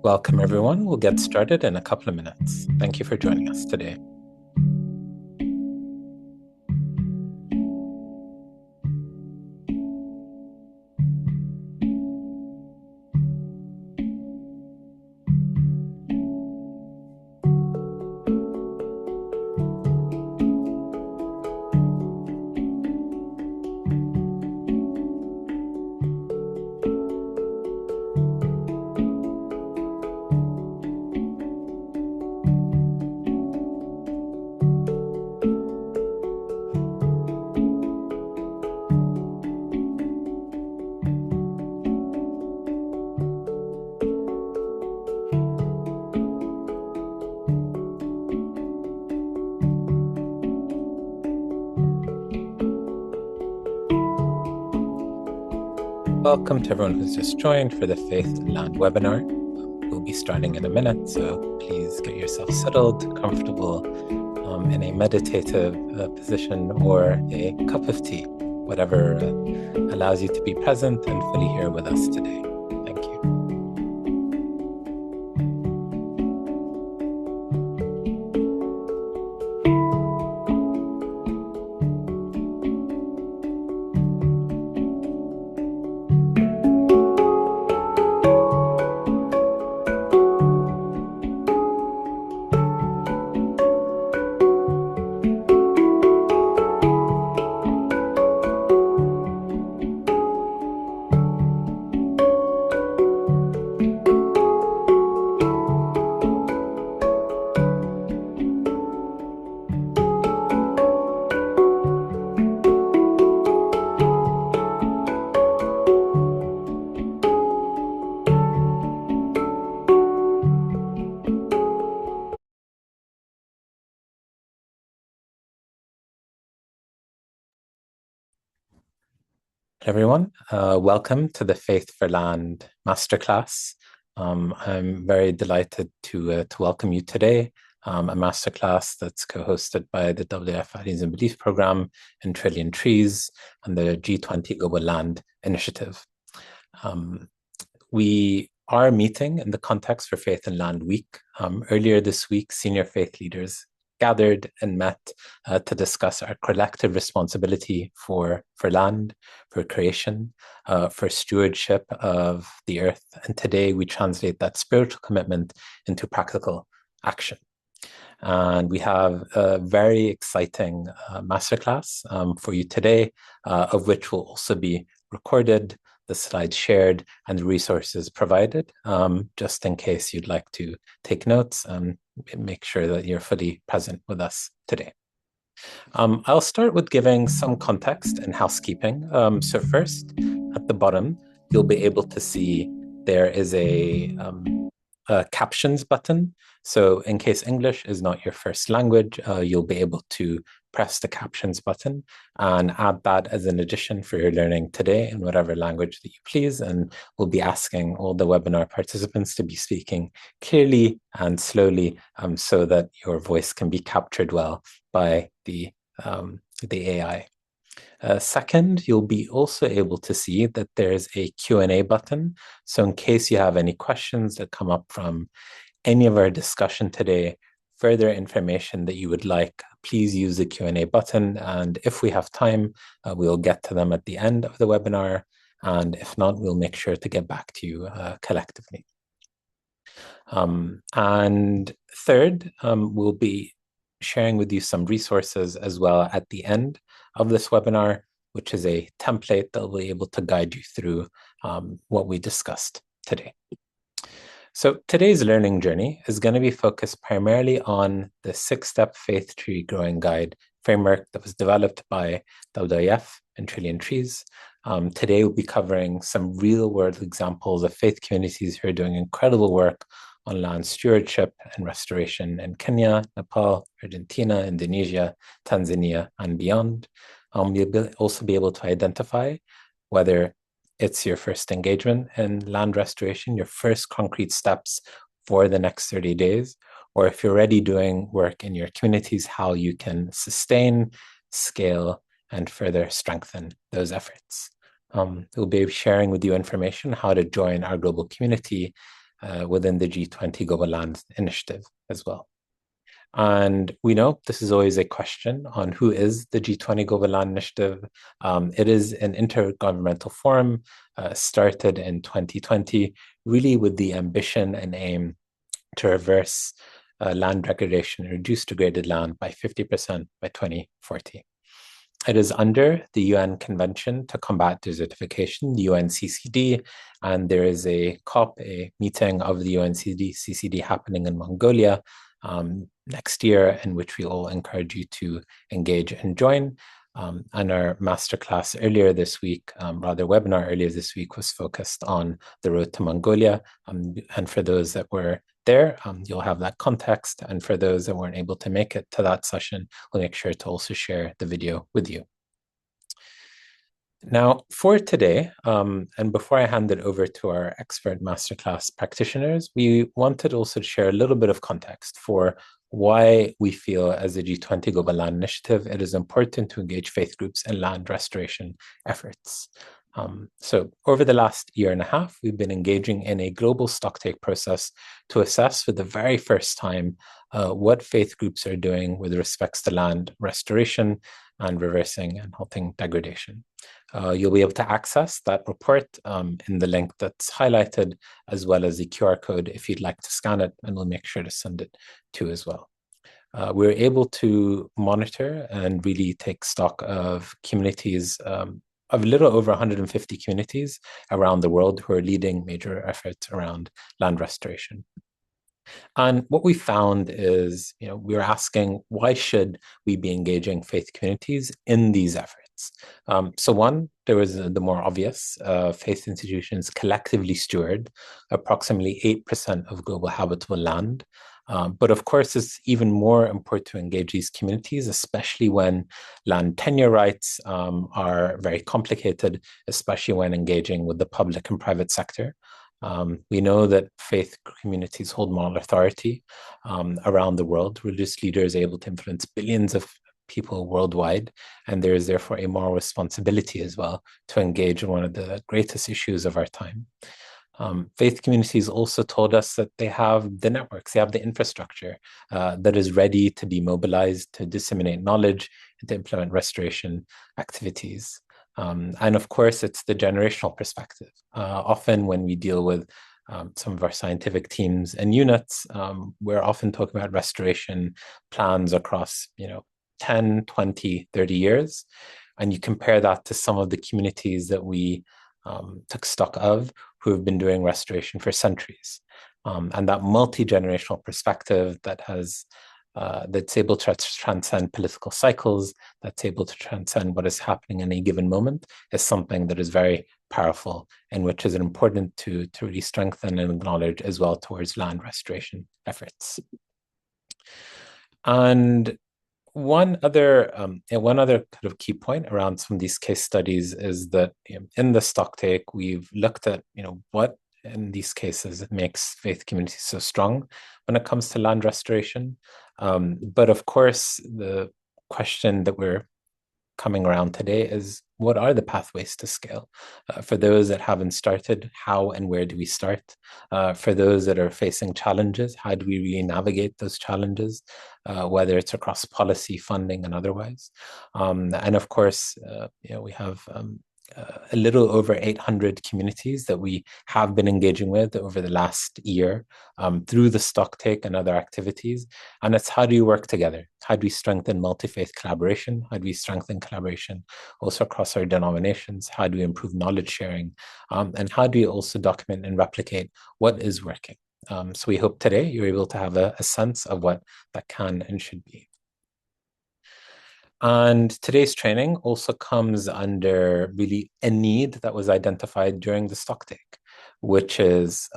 Welcome, everyone. We'll get started in a couple of minutes. Thank you for joining us today. Welcome to everyone who's just joined for the Faith4Land webinar. We'll be starting in a minute, so please get yourself settled, comfortable in a meditative position or a cup of tea, whatever allows you to be present and fully here with us today. Thank you. Everyone, welcome to the Faith4Land Masterclass. I'm very delighted to welcome you today. A masterclass that's co-hosted by the WWF Values and Belief Program and Trillion Trees and the G20 Global Land Initiative. We are meeting in the context for Faith4Land Week. Earlier this week, senior faith leaders gathered and met to discuss our collective responsibility for land, for creation, for stewardship of the earth. And today we translate that spiritual commitment into practical action. And we have a very exciting masterclass for you today, of which will also be recorded, the slides shared, and the resources provided, just in case you'd like to take notes and make sure that you're fully present with us today. I'll start with giving some context and housekeeping. So first, at the bottom, you'll be able to see there is a captions button. So in case English is not your first language, you'll be able to press the captions button and add that as an addition for your learning today in whatever language that you please. And we'll be asking all the webinar participants to be speaking clearly and slowly so that your voice can be captured well by the AI. Second, you'll be also able to see that there's a Q&A button. So in case you have any questions that come up from any of our discussion today, further information that you would like, please use the Q&A button. And if we have time, we'll get to them at the end of the webinar. And if not, we'll make sure to get back to you collectively. And third, we'll be sharing with you some resources as well at the end of this webinar, which is a template that will be able to guide you through what we discussed today. So today's learning journey is going to be focused primarily on the 6-step faith tree growing guide framework that was developed by WWF and Trillion Trees. Today we'll be covering some real-world examples of faith communities who are doing incredible work on land stewardship and restoration in Kenya, Nepal, Argentina, Indonesia, Tanzania, and beyond. You'll also be able to identify whether it's your first engagement in land restoration, your first concrete steps for the next 30 days, or if you're already doing work in your communities, how you can sustain, scale, and further strengthen those efforts. We'll be sharing with you information how to join our global community within the G20 Global Land Initiative as well. And we know this is always a question on who is the G20 Global Land Initiative. It is an intergovernmental forum started in 2020, really with the ambition and aim to reverse land degradation and reduce degraded land by 50% by 2040. It is under the UN Convention to Combat Desertification, the UNCCD, and there is a COP, a meeting of the UNCCD happening in Mongolia next year, in which we all encourage you to engage and join. And our masterclass earlier this week, webinar earlier this week, was focused on the road to Mongolia. And for those that were there, you'll have that context. And for those that weren't able to make it to that session, we'll make sure to also share the video with you. Now, for today, and before I hand it over to our expert masterclass practitioners, we wanted also to share a little bit of context for why we feel as a G20 Global Land Initiative, it is important to engage faith groups in land restoration efforts. So over the last year and a half, we've been engaging in a global stocktake process to assess for the very first time what faith groups are doing with respects to land restoration and reversing and halting degradation. You'll be able to access that report in the link that's highlighted, as well as the QR code if you'd like to scan it, and we'll make sure to send it to as well. We're able to monitor and really take stock of communities, of a little over 150 communities around the world who are leading major efforts around land restoration. And what we found is, we were asking, why should we be engaging faith communities in these efforts? So one, there was the more obvious, faith institutions collectively steward approximately 8% of global habitable land. But of course, it's even more important to engage these communities, especially when land tenure rights are very complicated, especially when engaging with the public and private sector. We know that faith communities hold moral authority around the world. Religious leaders are able to influence billions of people worldwide, and there is therefore a moral responsibility as well to engage in one of the greatest issues of our time. Faith communities also told us that they have the networks, they have the infrastructure that is ready to be mobilized to disseminate knowledge and to implement restoration activities. And of course, it's the generational perspective. Often when we deal with some of our scientific teams and units, we're often talking about restoration plans across, 10, 20, 30 years. And you compare that to some of the communities that we took stock of who have been doing restoration for centuries. And that multi-generational perspective that's able to transcend political cycles, that's able to transcend what is happening in a given moment, is something that is very powerful and which is important to really strengthen and acknowledge as well towards land restoration efforts. And one other kind of key point around some of these case studies is that in the stocktake, we've looked at what in these cases makes faith communities so strong when it comes to land restoration. But of course, the question that we're coming around today is, what are the pathways to scale? For those that haven't started, how and where do we start? For those that are facing challenges, how do we really navigate those challenges, whether it's across policy, funding, and otherwise? And of course, we have a little over 800 communities that we have been engaging with over the last year through the stocktake and other activities. And it's how do you work together? How do we strengthen multi-faith collaboration? How do we strengthen collaboration also across our denominations? How do we improve knowledge sharing? And how do we also document and replicate what is working? So we hope today you're able to have a sense of what that can and should be. And today's training also comes under really a need that was identified during the stocktake, which is,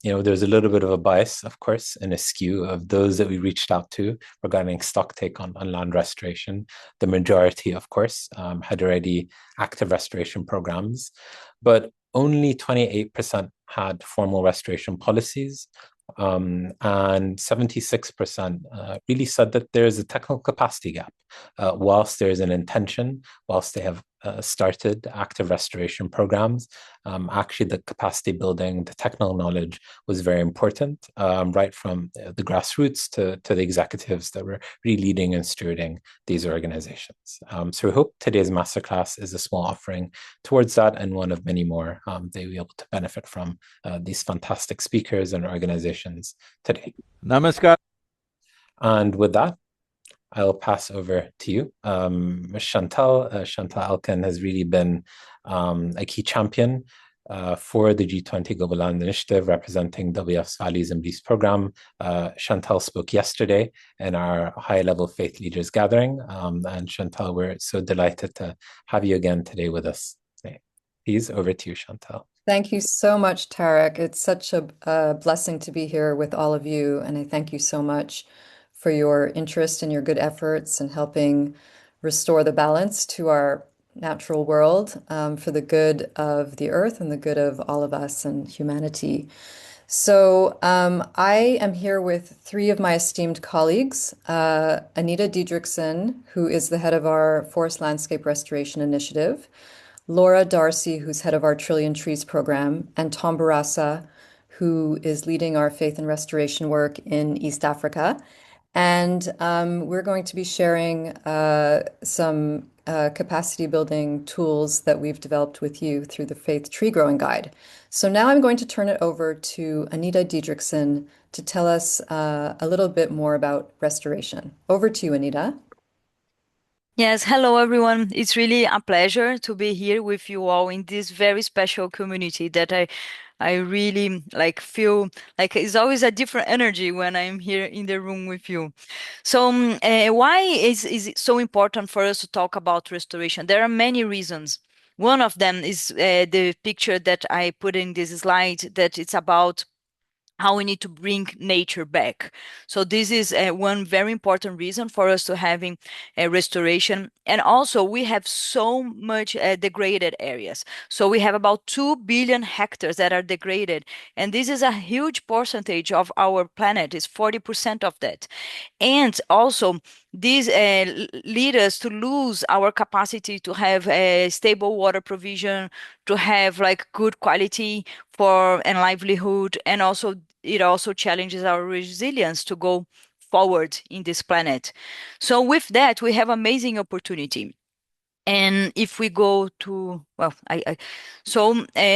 there's a little bit of a bias, of course, and a skew of those that we reached out to regarding stocktake on land restoration. The majority, of course, had already active restoration programs, but only 28% had formal restoration policies. And 76% really said that there is a technical capacity gap. Whilst there is an intention, whilst they have started active restoration programs. Actually, the capacity building, the technical knowledge was very important, right from the grassroots to the executives that were really leading and stewarding these organizations. So we hope today's masterclass is a small offering towards that and one of many more that you'll be able to benefit from these fantastic speakers and organizations today. Namaskar. And with that, I'll pass over to you. Chantal Alkan has really been a key champion for the G20 Global Land Initiative, representing WF's Values and Beliefs program. Chantal spoke yesterday in our high-level faith leaders gathering. And Chantal, we're so delighted to have you again today with us. Please, over to you, Chantal. Thank you so much, Tarek. It's such a blessing to be here with all of you, and I thank you so much for your interest and your good efforts in helping restore the balance to our natural world for the good of the earth and the good of all of us and humanity. So I am here with three of my esteemed colleagues, Anita Diedrichsen, who is the head of our Forest Landscape Restoration Initiative, Laura Darcy, who's head of our Trillion Trees program, and Tom Barassa, who is leading our faith and restoration work in East Africa. And we're going to be sharing some capacity building tools that we've developed with you through the Faith Tree Growing Guide. So now I'm going to turn it over to Anita Diedrichsen to tell us a little bit more about restoration. Over to you, Anita. Yes, hello everyone. It's really a pleasure to be here with you all in this very special community that I really feel like it's always a different energy when I'm here in the room with you. So why is it so important for us to talk about restoration? There are many reasons. One of them is the picture that I put in this slide, that it's about how we need to bring nature back. So this is one very important reason for us to having a restoration. And also we have so much degraded areas. So we have about 2 billion hectares that are degraded. And this is a huge percentage of our planet, is 40% of that. And also, these lead us to lose our capacity to have a stable water provision, to have good quality for and livelihood, and also it also challenges our resilience to go forward in this planet. So with that, we have amazing opportunity. And if we go to, well,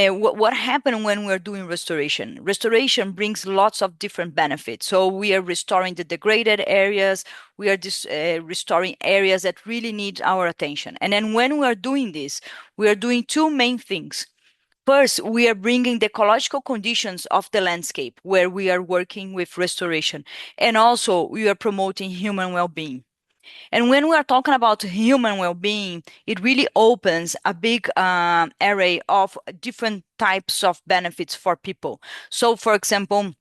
what happened when we're doing restoration? Restoration brings lots of different benefits. So we are restoring the degraded areas. We are restoring areas that really need our attention. And then when we are doing this, we are doing two main things. First, we are bringing the ecological conditions of the landscape where we are working with restoration. And also we are promoting human well-being. And when we are talking about human well-being, it really opens a big array of different types of benefits for people. So, for example,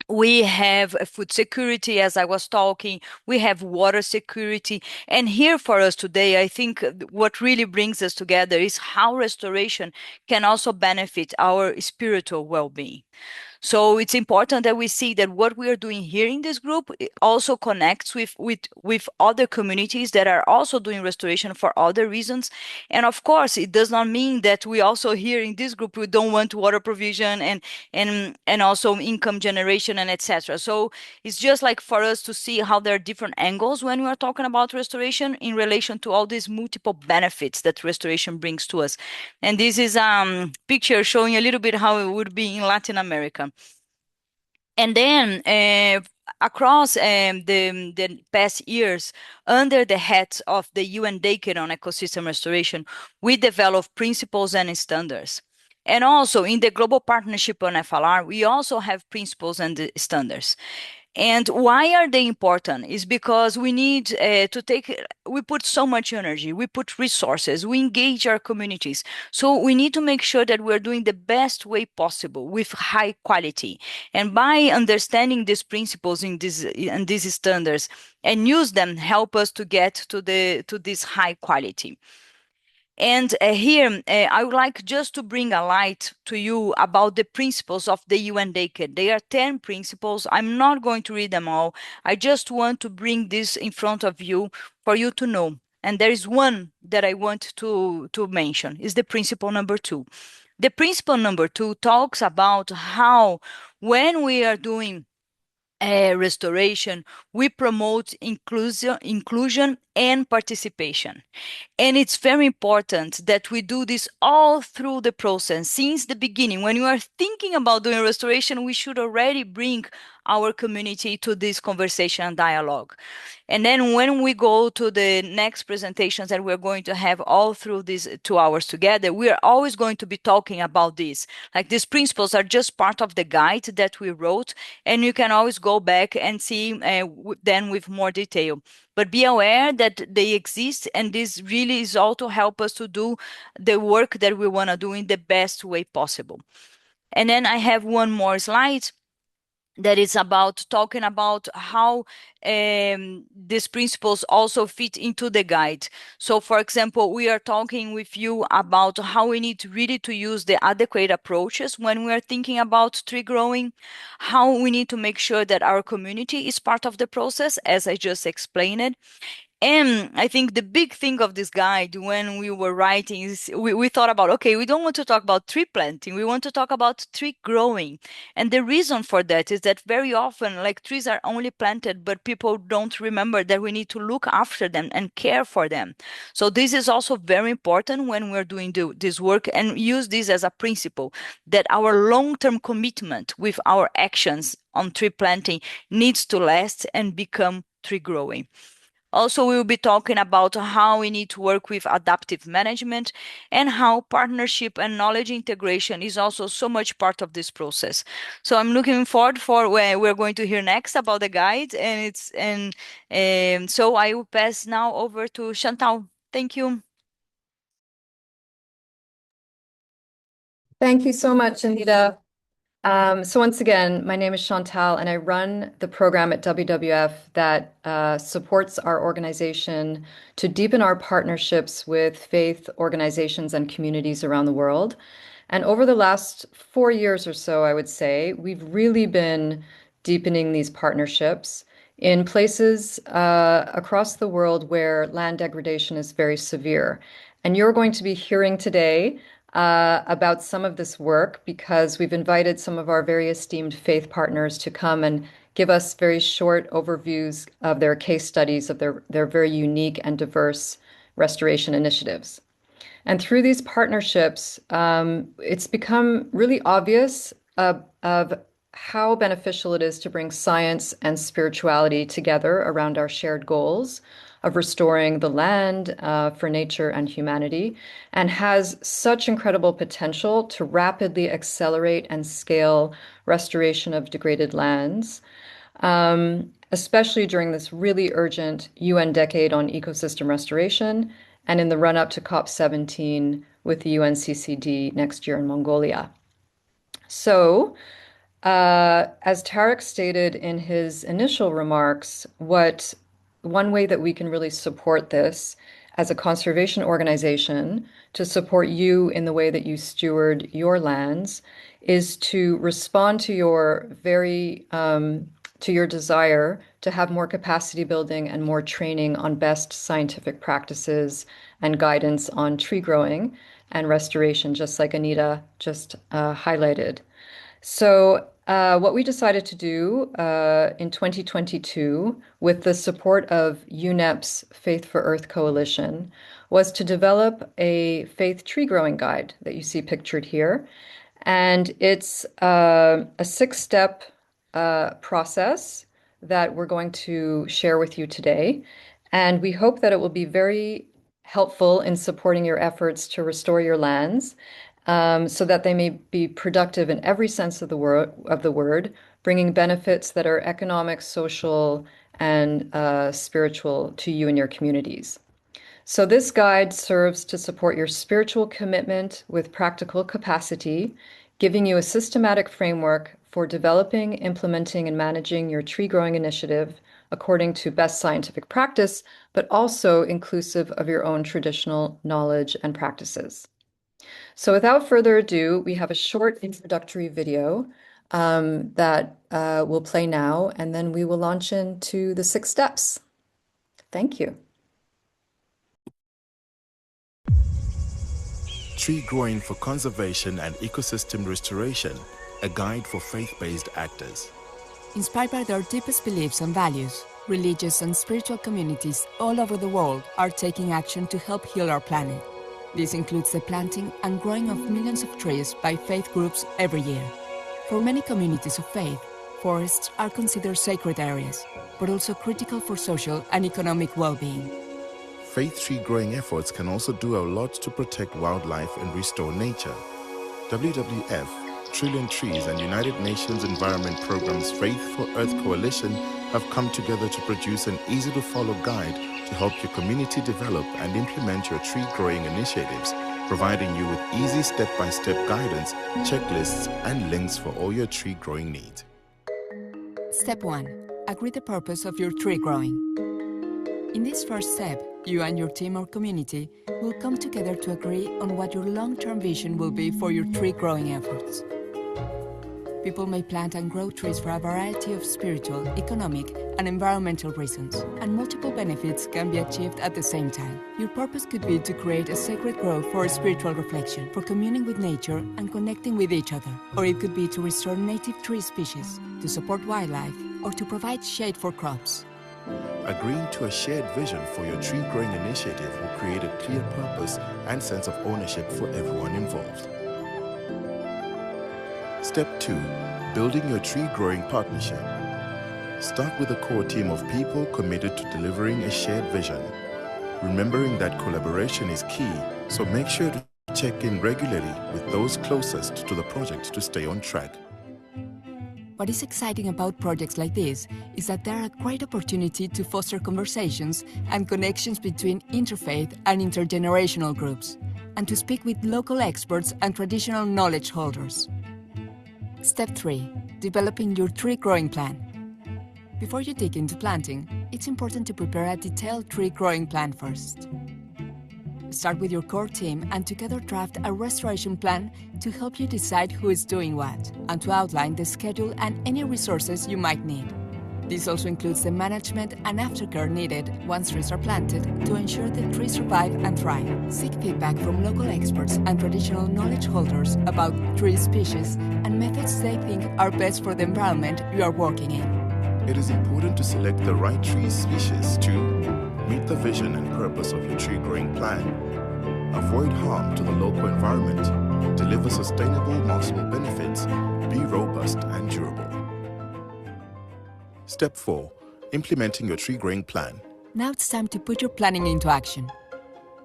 we have food security, as I was talking, we have water security. And here for us today, I think what really brings us together is how restoration can also benefit our spiritual well-being. So it's important that we see that what we are doing here in this group also connects with other communities that are also doing restoration for other reasons. And of course, it does not mean that we also here in this group we don't want water provision and also income generation and etc. So it's just like for us to see how there are different angles when we are talking about restoration in relation to all these multiple benefits that restoration brings to us. And this is picture showing a little bit how it would be in Latin America. And then across the past years, under the hat of the UN Decade on Ecosystem Restoration, we developed principles and standards. And also in the Global Partnership on FLR, we also have principles and standards. And why are they important? Is because we need we put so much energy, we put resources, we engage our communities. So we need to make sure that we're doing the best way possible with high quality. And by understanding these principles in these standards and use them, help us to get to this high quality. And here, I would like just to bring a light to you about the principles of the UN Decade. They are 10 principles. I'm not going to read them all. I just want to bring this in front of you for you to know. And there is one that I want to mention, is the principle number 2. The principle number 2 talks about how when we are doing restoration, we promote inclusion and participation. And it's very important that we do this all through the process since the beginning. When you are thinking about doing restoration, we should already bring our community to this conversation and dialogue. And then when we go to the next presentations that we're going to have all through these 2 hours together, we are always going to be talking about this. Like, these principles are just part of the guide that we wrote, and you can always go back and see then with more detail. But be aware that they exist, and this really is all to help us to do the work that we want to do in the best way possible. And then I have one more slide that is about talking about how these principles also fit into the guide. So, for example, we are talking with you about how we need really to use the adequate approaches when we are thinking about tree growing, how we need to make sure that our community is part of the process, as I just explained it. And I think the big thing of this guide when we were writing is we thought about, okay, we don't want to talk about tree planting, we want to talk about tree growing. And the reason for that is that very often, like, trees are only planted, but people don't remember that we need to look after them and care for them. So this is also very important when we're doing this work, and use this as a principle that our long-term commitment with our actions on tree planting needs to last and become tree growing. Also, we will be talking about how we need to work with adaptive management and how partnership and knowledge integration is also so much part of this process. So I'm looking forward for where we're going to hear next about the guide, and so I will pass now over to Chantal. Thank you. Thank you so much, Anita. So once again, my name is Chantal, and I run the program at WWF that supports our organization to deepen our partnerships with faith organizations and communities around the world. And over the last 4 years or so, I would say, we've really been deepening these partnerships in places across the world where land degradation is very severe. And you're going to be hearing today about some of this work because we've invited some of our very esteemed faith partners to come and give us very short overviews of their case studies of their very unique and diverse restoration initiatives. And through these partnerships, it's become really obvious of how beneficial it is to bring science and spirituality together around our shared goals of restoring the land for nature and humanity, and has such incredible potential to rapidly accelerate and scale restoration of degraded lands, especially during this really urgent UN decade on ecosystem restoration and in the run-up to COP17 with the UNCCD next year in Mongolia. So, as Tarek stated in his initial remarks, one way that we can really support this as a conservation organization to support you in the way that you steward your lands is to respond to your to your desire to have more capacity building and more training on best scientific practices and guidance on tree growing and restoration, just like Anita just highlighted. So, what we decided to do in 2022, with the support of UNEP's Faith for Earth Coalition, was to develop a faith tree growing guide that you see pictured here. And it's a 6-step process that we're going to share with you today. And we hope that it will be very helpful in supporting your efforts to restore your lands so that they may be productive in every sense of the word, bringing benefits that are economic, social, and spiritual to you and your communities. So this guide serves to support your spiritual commitment with practical capacity, giving you a systematic framework for developing, implementing, and managing your tree growing initiative according to best scientific practice, but also inclusive of your own traditional knowledge and practices. So without further ado, we have a short introductory video that will play now, and then we will launch into the 6 steps. Thank you. Tree Growing for Conservation and Ecosystem Restoration, a guide for faith-based actors. Inspired by their deepest beliefs and values, religious and spiritual communities all over the world are taking action to help heal our planet. This includes the planting and growing of millions of trees by faith groups every year. For many communities of faith, forests are considered sacred areas, but also critical for social and economic well-being. Faith tree growing efforts can also do a lot to protect wildlife and restore nature. WWF, Trillion Trees and United Nations Environment Program's Faith for Earth Coalition have come together to produce an easy-to-follow guide to help your community develop and implement your tree growing initiatives, providing you with easy step-by-step guidance, checklists, and links for all your tree growing needs. Step 1. Agree the purpose of your tree growing. In this first step, you and your team or community will come together to agree on what your long-term vision will be for your tree growing efforts. People may plant and grow trees for a variety of spiritual, economic, and environmental reasons, and multiple benefits can be achieved at the same time. Your purpose could be to create a sacred grove for spiritual reflection, for communing with nature and connecting with each other. Or it could be to restore native tree species, to support wildlife, or to provide shade for crops. Agreeing to a shared vision for your tree growing initiative will create a clear purpose and sense of ownership for everyone involved. Step 2. Building your tree growing partnership. Start with a core team of people committed to delivering a shared vision. Remembering that collaboration is key, so make sure to check in regularly with those closest to the project to stay on track. What is exciting about projects like this is that they are a great opportunity to foster conversations and connections between interfaith and intergenerational groups, and to speak with local experts and traditional knowledge holders. Step 3. Developing your tree growing plan. Before you dig into planting, it's important to prepare a detailed tree growing plan first. Start with your core team and together draft a restoration plan to help you decide who is doing what, and to outline the schedule and any resources you might need. This also includes the management and aftercare needed once trees are planted to ensure the trees survive and thrive. Seek feedback from local experts and traditional knowledge holders about tree species and methods they think are best for the environment you are working in. It is important to select the right tree species to meet the vision and purpose of your tree growing plan, avoid harm to the local environment, deliver sustainable multiple benefits, be robust and durable. Step 4. Implementing your tree growing plan. Now it's time to put your planning into action.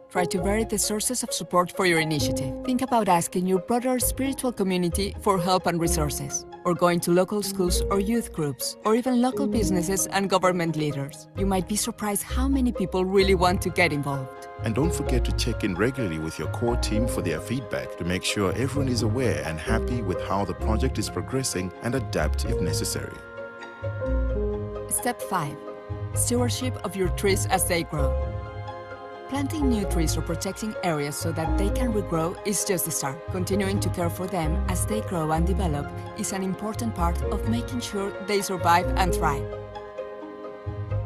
Try to vary the sources of support for your initiative. Think about asking your broader spiritual community for help and resources, or going to local schools or youth groups, or even local businesses and government leaders. You might be surprised how many people really want to get involved. And don't forget to check in regularly with your core team for their feedback to make sure everyone is aware and happy with how the project is progressing, and adapt if necessary. Step 5. Stewardship of your trees as they grow. Planting new trees or protecting areas so that they can regrow is just the start. Continuing to care for them as they grow and develop is an important part of making sure they survive and thrive.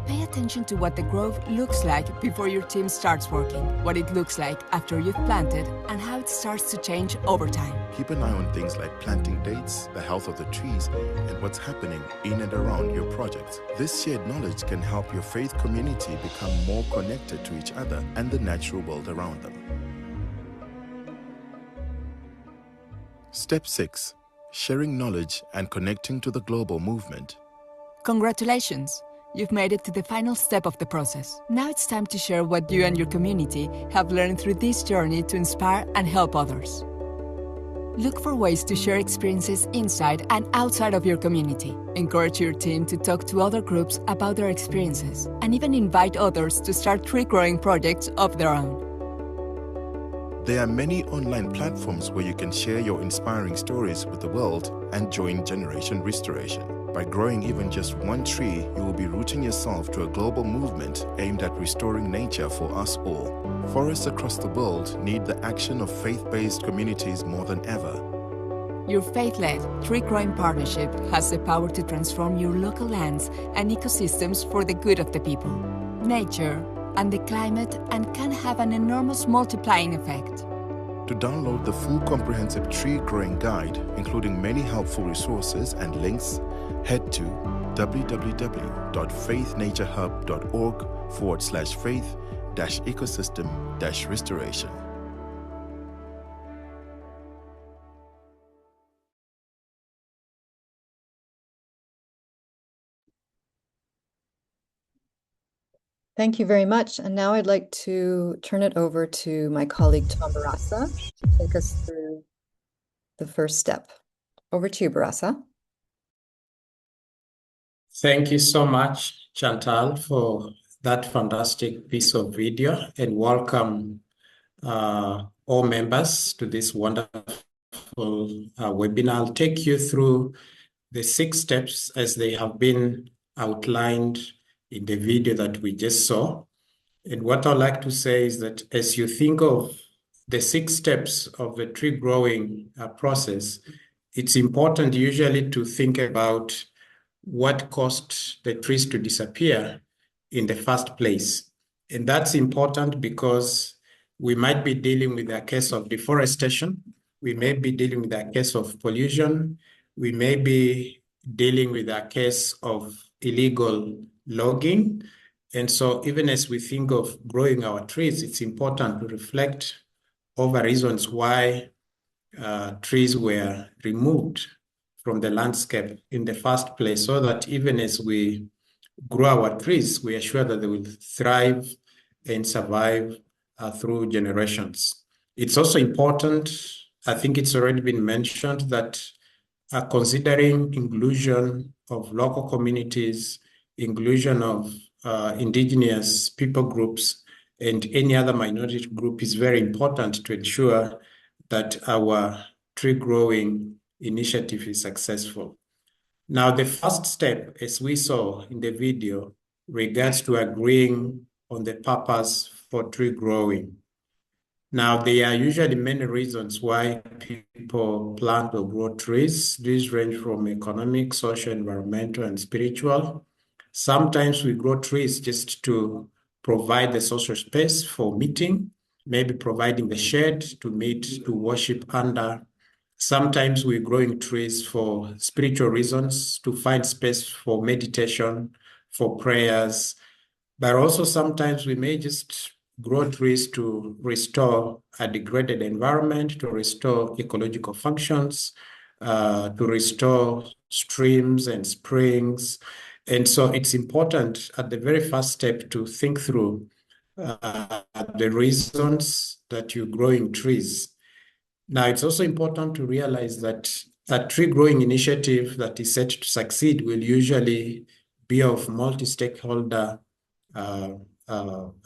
Pay attention to what the grove looks like before your team starts working, what it looks like after you've planted, and how it starts to change over time. Keep an eye on things like planting dates, the health of the trees, and what's happening in and around your projects. This shared knowledge can help your faith community become more connected to each other and the natural world around them. Step 6. Sharing knowledge and connecting to the global movement. Congratulations! You've made it to the final step of the process. Now it's time to share what you and your community have learned through this journey to inspire and help others. Look for ways to share experiences inside and outside of your community. Encourage your team to talk to other groups about their experiences, and even invite others to start tree growing projects of their own. There are many online platforms where you can share your inspiring stories with the world and join Generation Restoration. By growing even just one tree, you will be rooting yourself to a global movement aimed at restoring nature for us all. Forests across the world need the action of faith-based communities more than ever. Your faith-led tree-growing partnership has the power to transform your local lands and ecosystems for the good of the people, nature, and the climate, and can have an enormous multiplying effect. To download the full comprehensive tree growing guide, including many helpful resources and links, head to www.faithnaturehub.org/faith-ecosystem-restoration. Thank you very much. And now I'd like to turn it over to my colleague, Tom Barassa, to take us through the first step. Over to you, Barassa. Thank you so much, Chantal, for that fantastic piece of video, and welcome all members to this wonderful webinar. I'll take you through the 6 steps as they have been outlined in the video that we just saw. And what I'd like to say is that as you think of the 6 steps of the tree growing process, it's important usually to think about what caused the trees to disappear in the first place. And that's important because we might be dealing with a case of deforestation. We may be dealing with a case of pollution. We may be dealing with a case of illegal logging. And so even as we think of growing our trees, it's important to reflect over reasons why trees were removed from the landscape in the first place, so that even as we grow our trees, we are sure that they will thrive and survive through generations. It's also important, I think it's already been mentioned, that considering inclusion of local communities, inclusion of indigenous people groups, and any other minority group is very important to ensure that our tree growing initiative is successful. Now, the first step, as we saw in the video, regards to agreeing on the purpose for tree growing. Now, there are usually many reasons why people plant or grow trees. These range from economic, social, environmental, and spiritual. Sometimes we grow trees just to provide the social space for meeting, maybe providing the shade to meet, to worship under. Sometimes we're growing trees for spiritual reasons, to find space for meditation, for prayers. But also sometimes we may just grow trees to restore a degraded environment, to restore ecological functions, to restore streams and springs. And so it's important at the very first step to think through the reasons that you're growing trees. Now, it's also important to realize that a tree growing initiative that is set to succeed will usually be of multi-stakeholder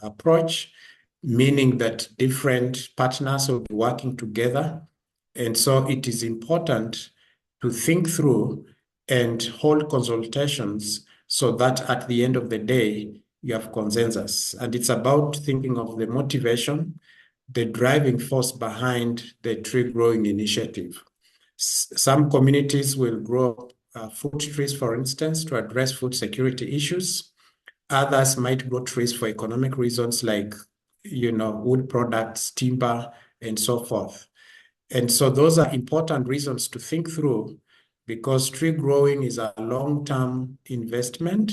approach, meaning that different partners will be working together. And so it is important to think through and hold consultations so that at the end of the day, you have consensus. And it's about thinking of the motivation, the driving force behind the tree growing initiative. Some communities will grow fruit trees, for instance, to address food security issues. Others might grow trees for economic reasons like, wood products, timber, and so forth. And so those are important reasons to think through, because tree growing is a long-term investment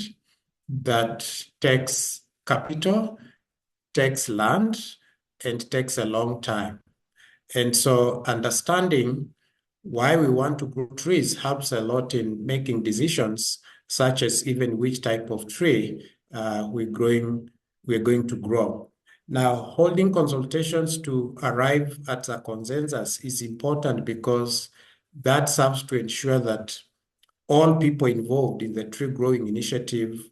that takes capital, takes land, and takes a long time. And so understanding why we want to grow trees helps a lot in making decisions, such as even which type of tree we're going to grow. Now, holding consultations to arrive at a consensus is important because that serves to ensure that all people involved in the tree growing initiative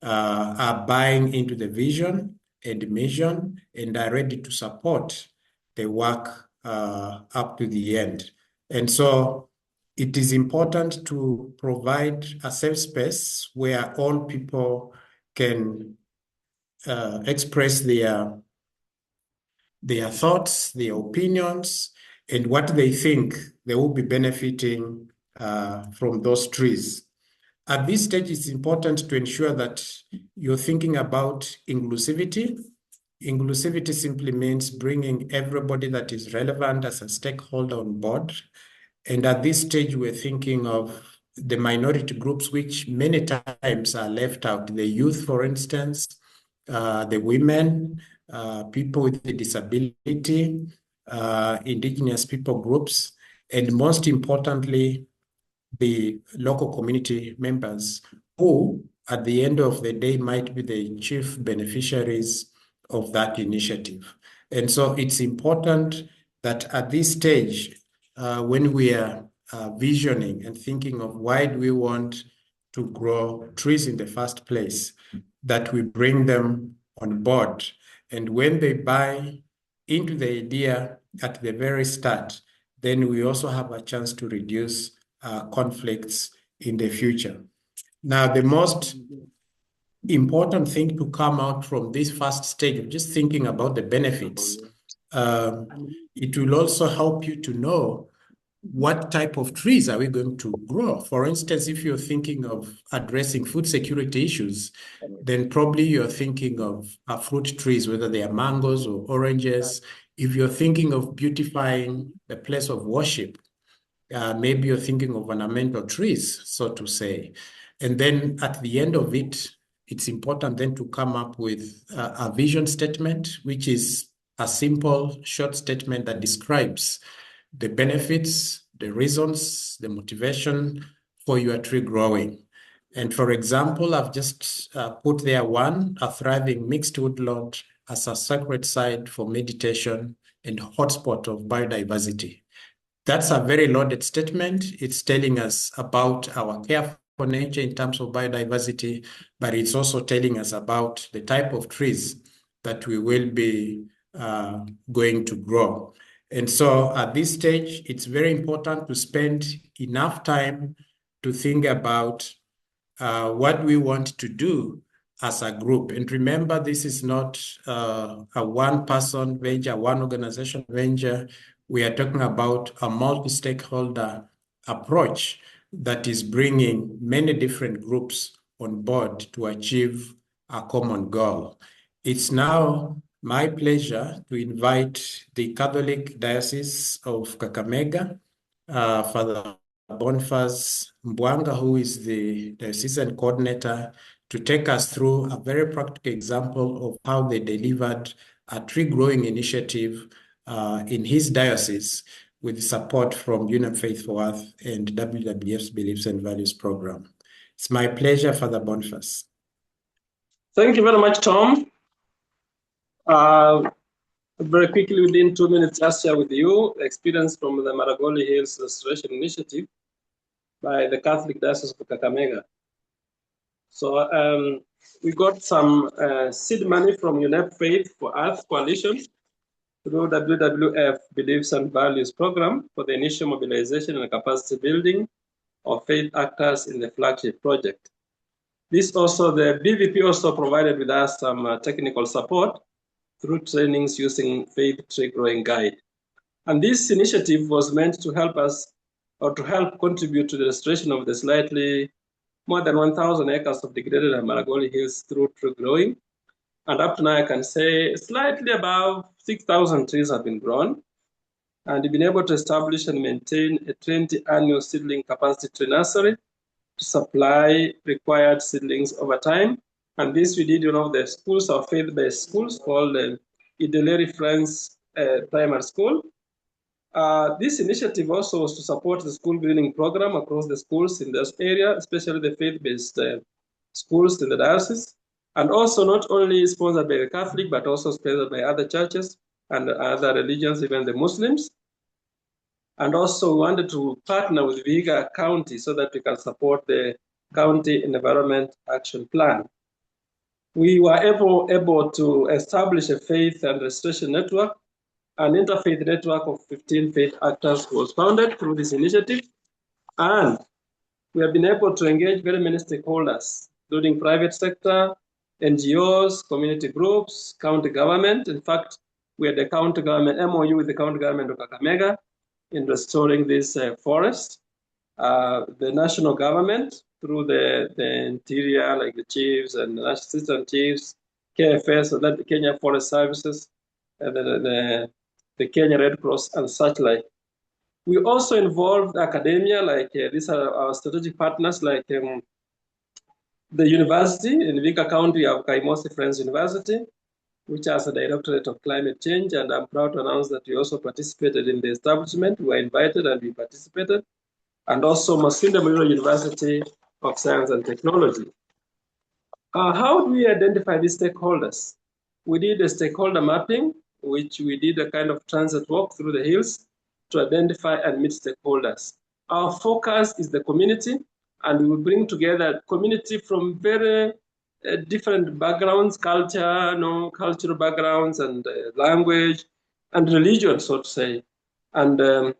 are buying into the vision and mission and are ready to support the work up to the end. And so it is important to provide a safe space where all people can express their thoughts, their opinions, and what they think they will be benefiting from those trees. At this stage, it's important to ensure that you're thinking about inclusivity, Inclusivity simply means bringing everybody that is relevant as a stakeholder on board. And at this stage, we're thinking of the minority groups, which many times are left out. The youth, for instance, the women, people with a disability, indigenous people groups, and most importantly, the local community members who, at the end of the day, might be the chief beneficiaries of that initiative. And so it's important that at this stage, when we are visioning and thinking of why do we want to grow trees in the first place, that we bring them on board. And when they buy into the idea at the very start, then we also have a chance to reduce conflicts in the future. Now, the most important thing to come out from this first stage of just thinking about the benefits, it will also help you to know what type of trees are we going to grow. For instance, if you're thinking of addressing food security issues, then probably you're thinking of fruit trees, whether they are mangoes or oranges. If you're thinking of beautifying the place of worship, maybe you're thinking of ornamental trees, so to say. And then at the end of it, it's important then to come up with a vision statement, which is a simple, short statement that describes the benefits, the reasons, the motivation for your tree growing. And for example, I've just put there one, a thriving mixed woodland as a sacred site for meditation and hotspot of biodiversity. That's a very loaded statement. It's telling us about our care for nature in terms of biodiversity, but it's also telling us about the type of trees that we will be going to grow. And so at this stage, it's very important to spend enough time to think about what we want to do as a group. And remember, this is not a one-person venture, one organization venture. We are talking about a multi-stakeholder approach that is bringing many different groups on board to achieve a common goal. It's now my pleasure to invite the Catholic Diocese of Kakamega, Father Boniface Mbwanga, who is the diocesan coordinator, to take us through a very practical example of how they delivered a tree growing initiative in his diocese with support from Union Faith for Earth and WWF's Beliefs and Values program. It's my pleasure, Father Boniface. Thank you very much, Tom. Very quickly, within 2 minutes, I'll share with you experience from the Maragoli Hills Restoration Initiative by the Catholic Diocese of Kakamega. So we got some seed money from UNEP Faith for Earth Coalition through WWF Beliefs and Values program for the initial mobilization and capacity building of faith actors in the flagship project. This also, the BVP also provided with us some technical support through trainings using Faith Tree Growing Guide. And this initiative was meant to help us, or to help contribute to the restoration of the slightly more than 1,000 acres of degraded Maragoli Hills through tree growing. And up to now, I can say slightly above 6,000 trees have been grown. And we've been able to establish and maintain a 20 annual seedling capacity tree nursery to supply required seedlings over time. And this we did in one of the schools, our faith-based schools called Idoleri Friends Primary School. This initiative also was to support the school greening program across the schools in this area, especially the faith-based schools in the diocese. And also not only sponsored by the Catholic, but also sponsored by other churches and other religions, even the Muslims. And also we wanted to partner with Vihiga County so that we can support the County Environment Action Plan. We were able to establish a faith and restoration network. An interfaith network of 15 faith actors was founded through this initiative. And we have been able to engage very many stakeholders, including private sector, NGOs, community groups, county government. In fact, we had the county government MOU with the county government of Kakamega in restoring this forest. The national government through the interior, like the chiefs and the assistant chiefs, KFS, so that the Kenya Forest Services, and the Kenya Red Cross and such like. We also involved academia, like these are our strategic partners, like the university in Vihiga County. We have Kaimosi Friends University, which has a Directorate of Climate Change, and I'm proud to announce that we also participated in the establishment. We were invited and we participated. And also Masinde Muliro University of Science and Technology. How do we identify these stakeholders? We did a stakeholder mapping, which we did a kind of transit walk through the hills to identify and meet stakeholders. Our focus is the community, and we will bring together community from very different backgrounds, cultural backgrounds, and language, and religion, so to say. And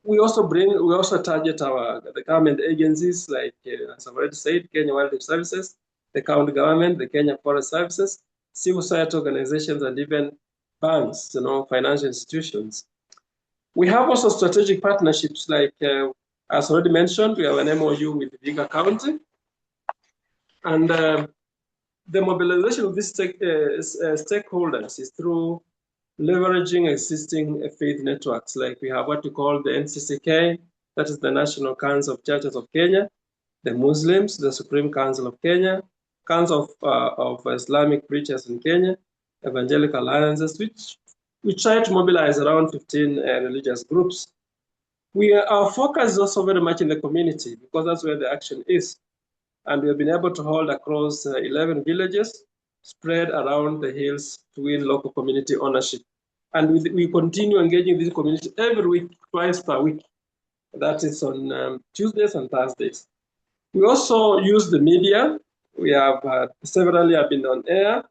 we also target the government agencies, like as I've already said, Kenya Wildlife Services, the county government, the Kenya Forest Services, civil society organizations, and even banks, financial institutions. We have also strategic partnerships, like as already mentioned, we have an MOU with Vihiga County, and the mobilization of these stakeholders is through leveraging existing faith networks. Like we have what we call the NCCK, that is the National Council of Churches of Kenya, the Muslims, the Supreme Council of Kenya, Council of Islamic Preachers in Kenya, Evangelical Alliances, which we try to mobilize around 15 religious groups. Our focus is also very much in the community, because that's where the action is. And we have been able to hold across 11 villages spread around the hills to win local community ownership. And we continue engaging this community every week, twice per week. That is on Tuesdays and Thursdays. We also use the media. We have severally been on air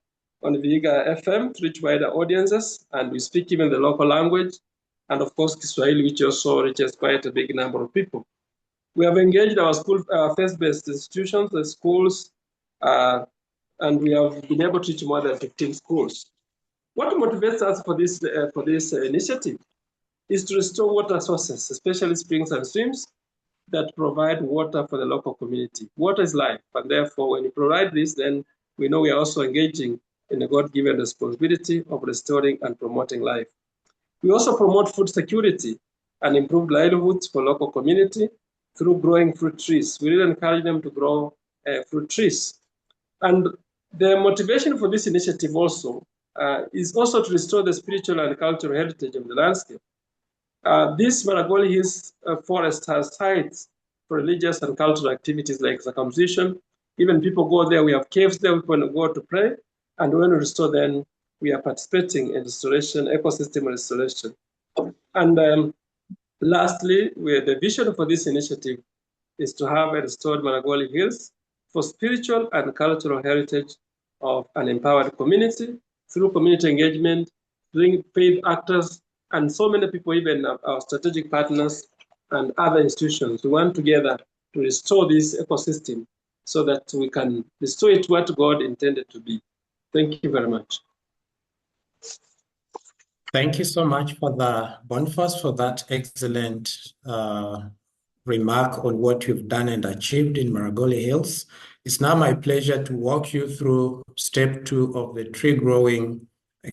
on Vihiga FM to reach wider audiences, and we speak even the local language, and of course Kiswahili, which also reaches quite a big number of people. We have engaged our faith-based institutions, the schools, and we have been able to reach more than 15 schools. What motivates us for this initiative is to restore water sources, especially springs and streams, that provide water for the local community. Water is life, and therefore when we provide this, then we know we are also engaging in a God-given responsibility of restoring and promoting life. We also promote food security and improved livelihoods for local community through growing fruit trees. We really encourage them to grow fruit trees. And the motivation for this initiative also is also to restore the spiritual and cultural heritage of the landscape. This Maragoli Hills forest has sites for religious and cultural activities like circumcision. Even people go there, we have caves there, we can go to pray. And when we restore, then we are participating in restoration, ecosystem restoration. And lastly, the vision for this initiative is to have a restored Maragoli Hills for spiritual and cultural heritage of an empowered community through community engagement, doing faith actors, and so many people, even our strategic partners and other institutions, who want together to restore this ecosystem so that we can restore it what God intended to be. Thank you very much. Thank you so much for Boniface, for that excellent remark on what you've done and achieved in Maragoli Hills. It's now my pleasure to walk you through step 2 of the tree growing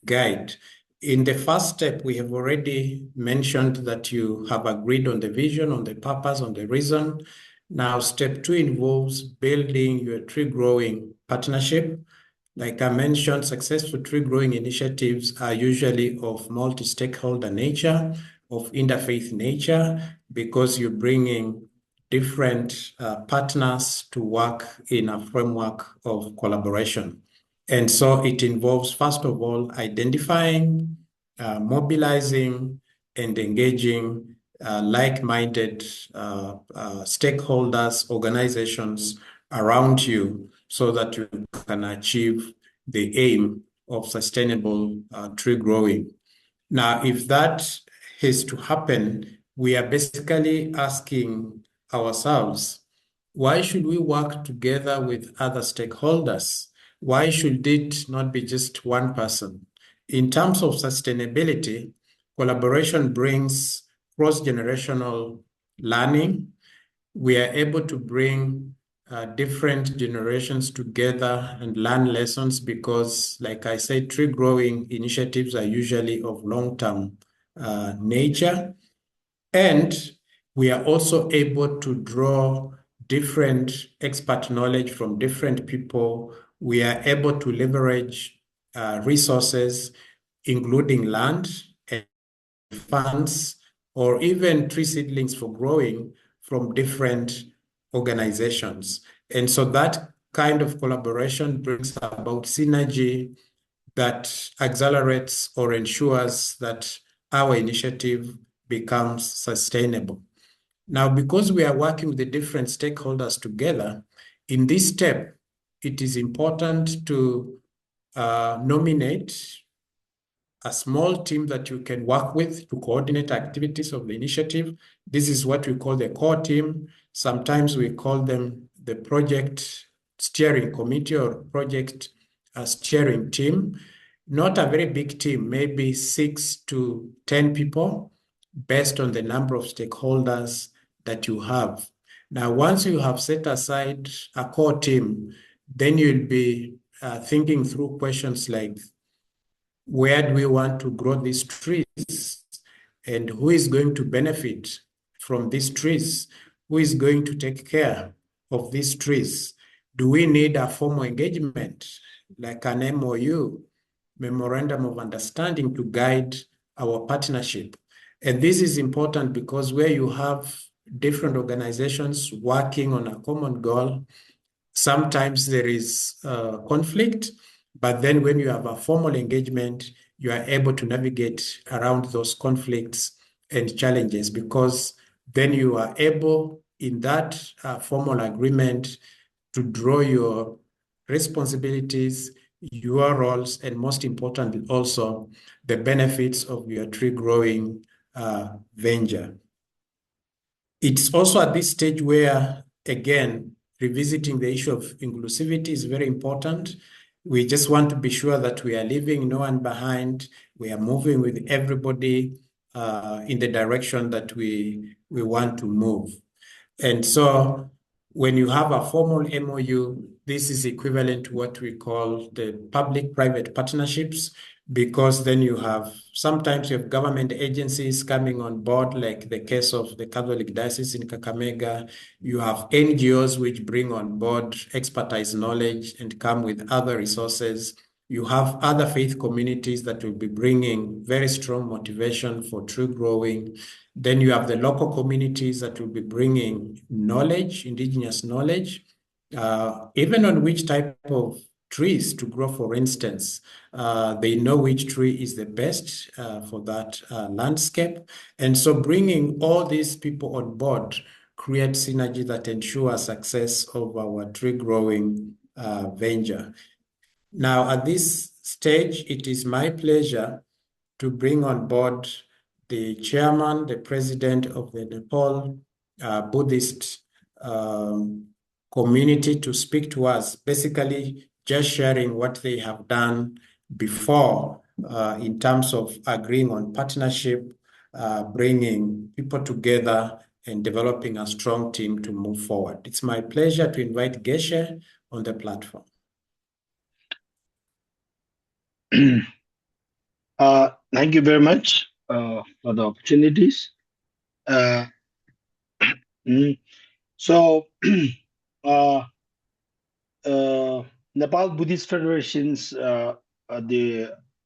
guide. In the first step, we have already mentioned that you have agreed on the vision, on the purpose, on the reason. Now, step 2 involves building your tree growing partnership. Like I mentioned, successful tree growing initiatives are usually of multi-stakeholder nature, of interfaith nature, because you're bringing different partners to work in a framework of collaboration. And so it involves, first of all, identifying, mobilizing, and engaging like-minded stakeholders, organizations around you, so that you can achieve the aim of sustainable tree growing. Now, if that is to happen, we are basically asking ourselves, why should we work together with other stakeholders? Why should it not be just one person? In terms of sustainability, collaboration brings cross-generational learning. We are able to bring different generations together and learn lessons because, like I said, tree growing initiatives are usually of long-term nature. And we are also able to draw different expert knowledge from different people. We are able to leverage resources, including land and funds, or even tree seedlings for growing from different organizations. And so that kind of collaboration brings about synergy that accelerates or ensures that our initiative becomes sustainable. Now, because we are working with the different stakeholders together, in this step, it is important to nominate a small team that you can work with to coordinate activities of the initiative. This is what we call the core team. Sometimes we call them the project steering committee or project steering team. Not a very big team, maybe 6 to 10 people, based on the number of stakeholders that you have. Now, once you have set aside a core team, then you'll be thinking through questions like, where do we want to grow these trees? And who is going to benefit from these trees? Who is going to take care of these trees? Do we need a formal engagement, like an MOU, Memorandum of Understanding, to guide our partnership? And this is important because where you have different organizations working on a common goal, sometimes there is conflict, but then when you have a formal engagement, you are able to navigate around those conflicts and challenges, because then you are able, in that formal agreement, to draw your responsibilities, your roles, and most importantly, also the benefits of your tree growing venture. It's also at this stage where, again, revisiting the issue of inclusivity is very important. We just want to be sure that we are leaving no one behind. We are moving with everybody in the direction that we want to move. And so when you have a formal MOU, this is equivalent to what we call the public-private partnerships, because then sometimes you have government agencies coming on board, like the case of the Catholic Diocese in Kakamega. You have NGOs which bring on board expertise knowledge and come with other resources. You have other faith communities that will be bringing very strong motivation for tree growing. Then you have the local communities that will be bringing knowledge, indigenous knowledge, even on which type of trees to grow, for instance. They know which tree is the best for that landscape. And so bringing all these people on board creates synergy that ensures success of our tree growing venture. Now, at this stage, it is my pleasure to bring on board the chairman, the president of the Nepal Buddhist community, to speak to us, basically just sharing what they have done before in terms of agreeing on partnership, bringing people together, and developing a strong team to move forward. It's my pleasure to invite Geshe on the platform. Thank you very much for the opportunities. So, Nepal Buddhist Federations, our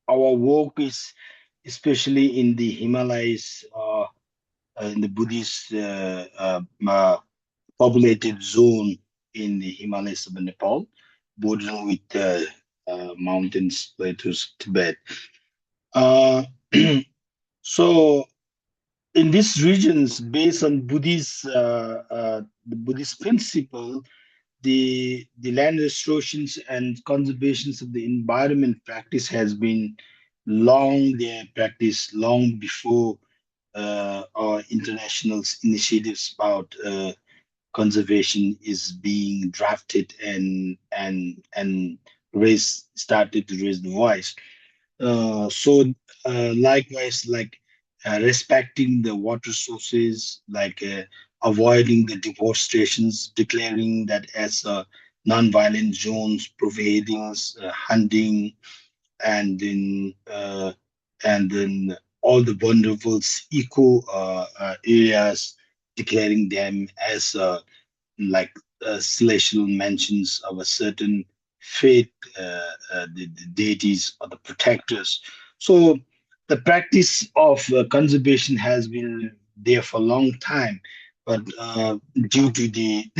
work is especially in the Himalayas, in the Buddhist populated zone in the Himalayas of Nepal, bordering with mountains, plateaus, Tibet. So in these regions, based on the Buddhist principle, the land restorations and conservations of the environment practice has been long before our international initiatives about conservation is being drafted and started to raise the voice. Likewise, like respecting the water sources, like avoiding the deforestations, declaring that as non-violent zones, prohibiting hunting, and then all the vulnerable eco areas, declaring them as like celestial mentions of a certain faith, the deities or the protectors. So the practice of conservation has been there for a long time, but due to the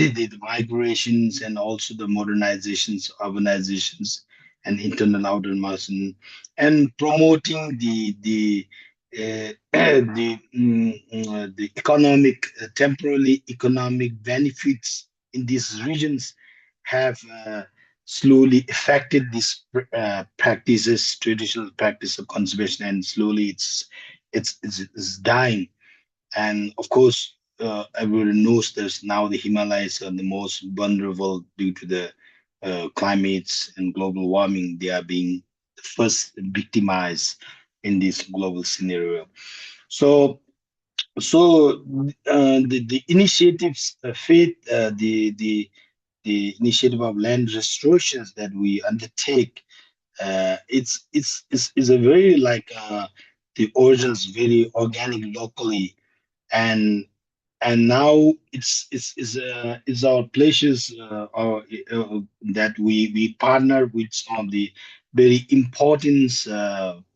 migrations and also the modernizations, urbanizations, and internal outer migration, and promoting the economic, temporarily economic benefits in these regions have slowly affected these practices, traditional practice of conservation, and slowly it's dying. And of course, everyone knows there's now the Himalayas are the most vulnerable due to the climates and global warming. They are being first victimized in this global scenario. So, the initiatives, faith, the initiative of land restorations that we undertake, it's a very like the origins very organic locally, and now it's our pleasures that we partner with some of the very important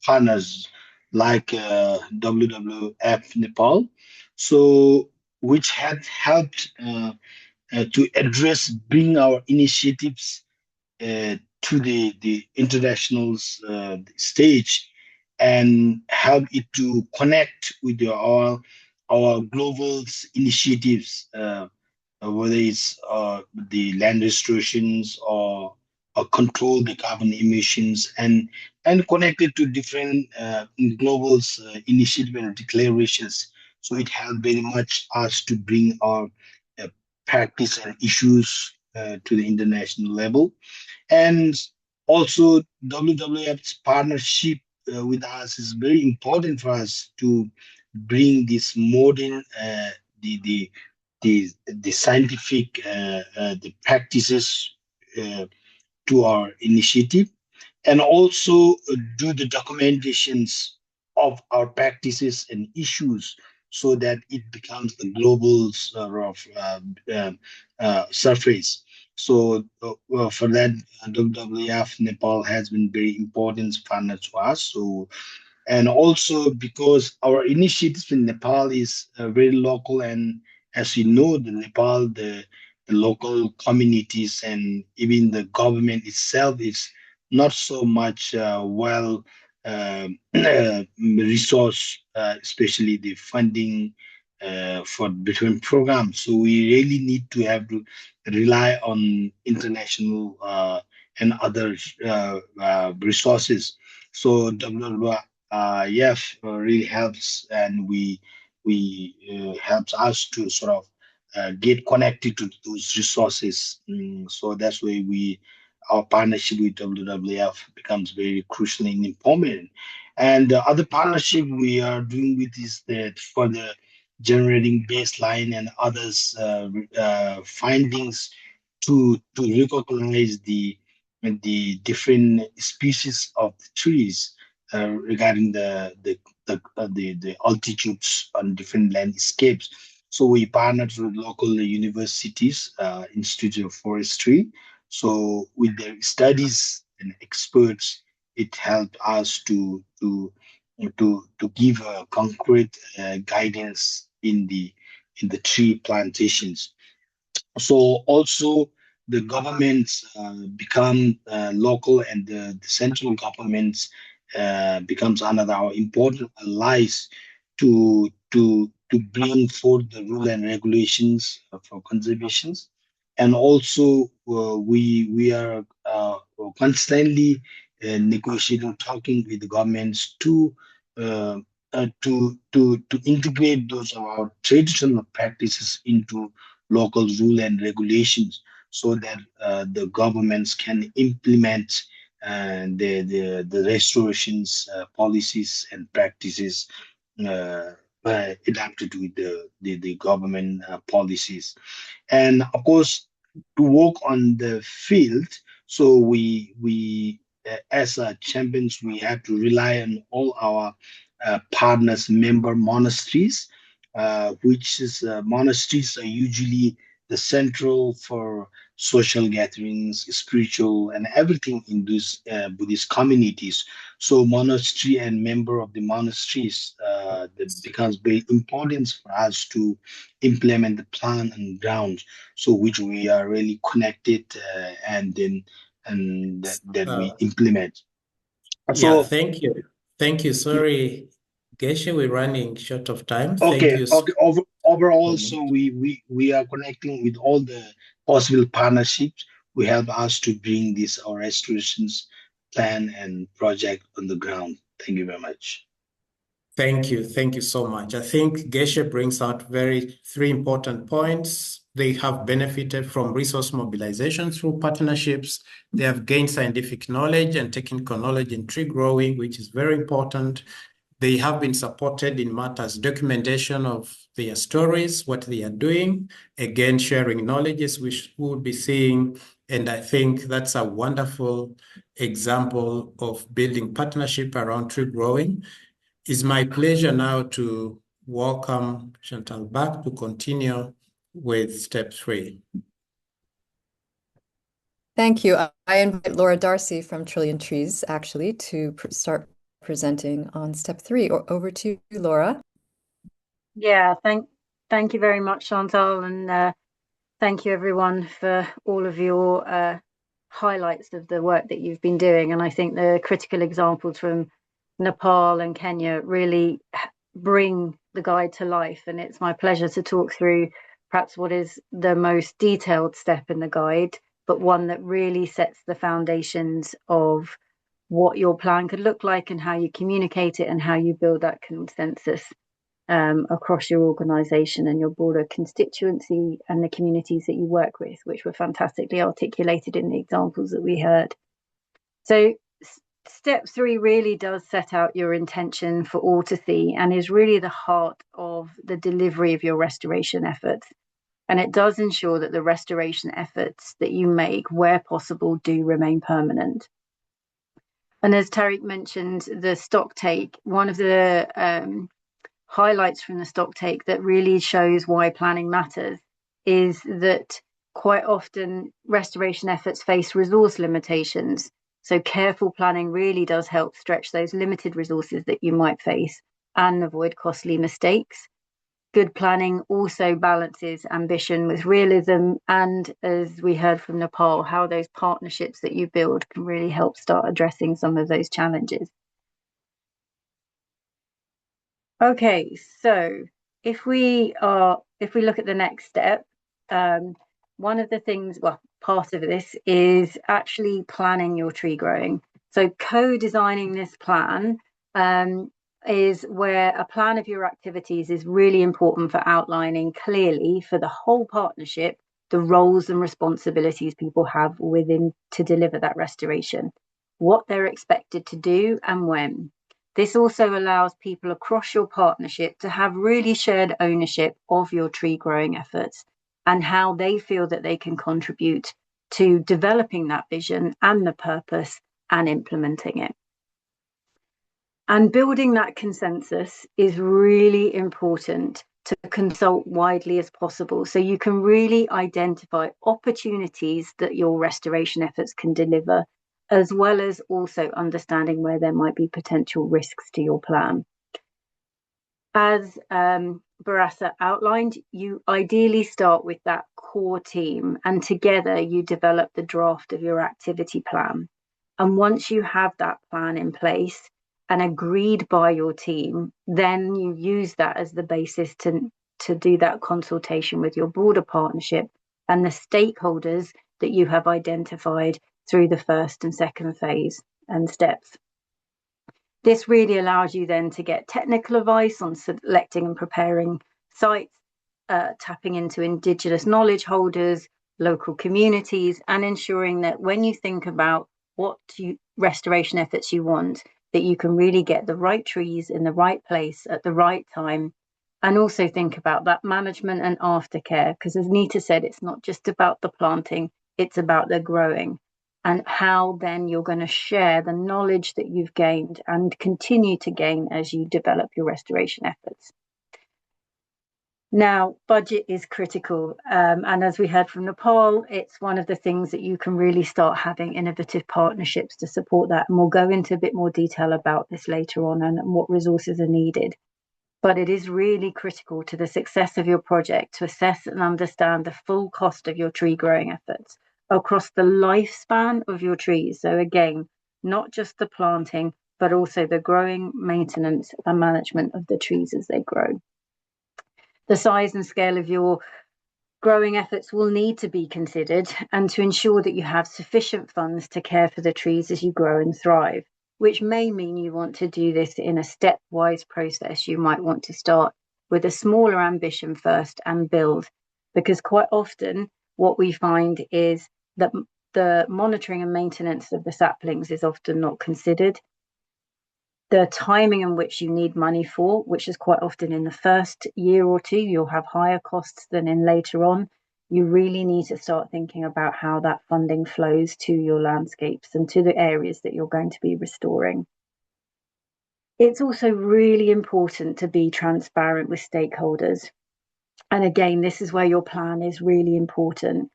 partners like WWF Nepal, so which had helped to address bring our initiatives to the international stage and help it to connect with our global initiatives, whether it's the land restorations or control the carbon emissions, and connected to different global initiative and declarations. So it helped very much us to bring our uh, practice and issues to the international level. And also, WWF's partnership with us is very important for us to bring this modern, the, the, the scientific, the practices uh, to our initiative, and also do the documentations of our practices and issues so that it becomes the global sort of surface. So well, for that, WWF Nepal has been very important partner to us. So, and also because our initiatives in Nepal is very local, and as you know, the Nepal, the local communities and even the government itself is not so much well resource, especially the funding for different programs. So we really need to have to rely on international and other resources. So WWF really helps, and we helps us to sort of get connected to those resources. So that's why our partnership with WWF becomes very crucial and important. And the other partnership we are doing with is that for the generating baseline and others findings to recognize the different species of trees regarding the altitudes on different landscapes. So we partnered with local universities, Institute of Forestry. So with their studies and experts, it helped us to give a concrete guidance in the tree plantations. So also the governments become local, and the central governments becomes another our important allies to bring forth the rule and regulations for conservations. And also we are constantly negotiating, talking with the governments uh, to integrate those of our traditional practices into local rule and regulations, so that the governments can implement the restorations policies and practices adapted with the government policies. And of course, to work on the field, so we as champions, we have to rely on all our partners, member monasteries, which is monasteries are usually the central for social gatherings, spiritual, and everything in these Buddhist communities. So monastery and member of the monasteries that becomes very important for us to implement the plan and ground, so which we are really connected and that we Uh, implement. yeah, So thank you. Thank you. Sorry, Geshe, we're running short of time. Thank okay, you so okay. Overall, much. so we are connecting with all the possible partnerships who help us to bring this our restorations plan and project on the ground. Thank you very much. Thank you. Thank you so much. I think Geshe brings out three important points. They have benefited from resource mobilization through partnerships. They have gained scientific knowledge and technical knowledge in tree growing, which is very important. They have been supported in matters documentation of their stories, what they are doing, again, sharing knowledges, which we will be seeing. And I think that's a wonderful example of building partnership around tree growing. It's my pleasure now to welcome Chantal back to continue with step 3. Thank you. I invite Laura Darcy from Trillion Trees, actually, to start presenting on step 3. Over to you, Laura. Yeah, thank you very much, Chantal, and thank you everyone for all of your highlights of the work that you've been doing. And I think the critical examples from Nepal and Kenya really bring the guide to life. And it's my pleasure to talk through perhaps what is the most detailed step in the guide, but one that really sets the foundations of what your plan could look like and how you communicate it and how you build that consensus across your organization and your broader constituency and the communities that you work with, which were fantastically articulated in the examples that we heard. So step 3 really does set out your intention for all to see and is really the heart of the delivery of your restoration efforts. And it does ensure that the restoration efforts that you make, where possible, do remain permanent. And as Tariq mentioned, the stock take, one of the highlights from the stock take that really shows why planning matters is that quite often restoration efforts face resource limitations. So careful planning really does help stretch those limited resources that you might face and avoid costly mistakes. Good planning also balances ambition with realism, and as we heard from Nepal, how those partnerships that you build can really help start addressing some of those challenges. Okay, so if we look at the next step, one of the things, well, part of this is actually planning your tree growing. So co-designing this plan is where a plan of your activities is really important for outlining clearly for the whole partnership the roles and responsibilities people have within to deliver that restoration, what they're expected to do and when. This also allows people across your partnership to have really shared ownership of your tree growing efforts and how they feel that they can contribute to developing that vision and the purpose and implementing it. And building that consensus is really important to consult widely as possible, so you can really identify opportunities that your restoration efforts can deliver, as well as also understanding where there might be potential risks to your plan. As Barasa outlined, you ideally start with that core team, and together you develop the draft of your activity plan. And once you have that plan in place and agreed by your team, then you use that as the basis to do that consultation with your broader partnership and the stakeholders that you have identified through the first and second phase and steps. This really allows you then to get technical advice on selecting and preparing sites, tapping into Indigenous knowledge holders, local communities, and ensuring that when you think about what restoration efforts you want, that you can really get the right trees in the right place at the right time And also think about that management and aftercare, because as Nita said, it's not just about the planting, it's about the growing, and how then you're going to share the knowledge that you've gained and continue to gain as you develop your restoration efforts. Now, budget is critical. And as we heard from Nepal, it's one of the things that you can really start having innovative partnerships to support that. And we'll go into a bit more detail about this later on and what resources are needed. But it is really critical to the success of your project to assess and understand the full cost of your tree growing efforts across the lifespan of your trees. So again, not just the planting, but also the growing, maintenance and management of the trees as they grow. The size and scale of your growing efforts will need to be considered, and to ensure that you have sufficient funds to care for the trees as you grow and thrive, which may mean you want to do this in a stepwise process. You might want to start with a smaller ambition first and build, because quite often what we find is that the monitoring and maintenance of the saplings is often not considered. The timing in which you need money for, which is quite often in the first year or two, you'll have higher costs than in later on. You really need to start thinking about how that funding flows to your landscapes and to the areas that you're going to be restoring. It's also really important to be transparent with stakeholders. And again, this is where your plan is really important.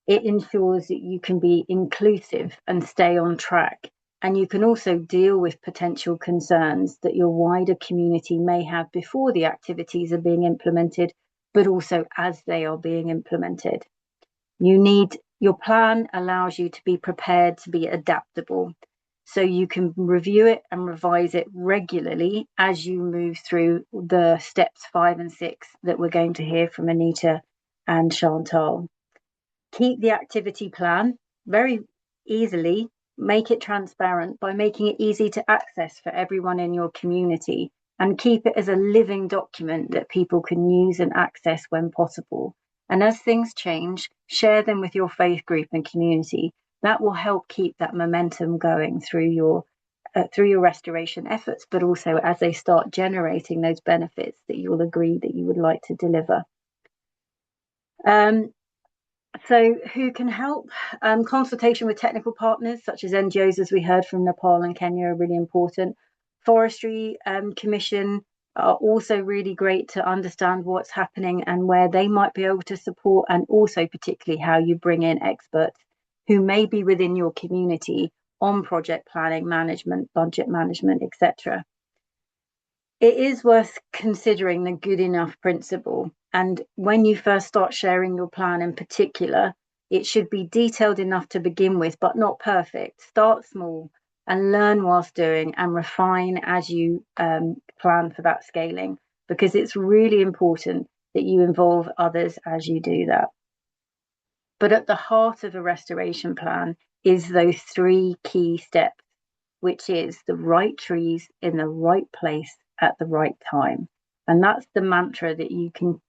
It ensures that you can be inclusive and stay on track. And you can also deal with potential concerns that your wider community may have before the activities are being implemented, but also as they are being implemented. Your plan allows you to be prepared to be adaptable. So you can review it and revise it regularly as you move through the steps 5 and 6 that we're going to hear from Anita and Chantal. Keep the activity plan very easily. Make it transparent by making it easy to access for everyone in your community, and keep it as a living document that people can use and access when possible. And as things change, share them with your faith group and community. That will help keep that momentum going through your restoration efforts, but also as they start generating those benefits that you'll agree that you would like to deliver. So who can help? Consultation with technical partners such as NGOs, as we heard from Nepal and Kenya, are really important. Forestry Commission are also really great to understand what's happening and where they might be able to support, and also particularly how you bring in experts who may be within your community on project planning, management, budget management, etc. It is worth considering the good enough principle. And when you first start sharing your plan in particular, it should be detailed enough to begin with, but not perfect. Start small and learn whilst doing, and refine as you plan for that scaling, because it's really important that you involve others as you do that. But at the heart of a restoration plan is those 3 key steps, which is the right trees in the right place at the right time. And that's the mantra that you can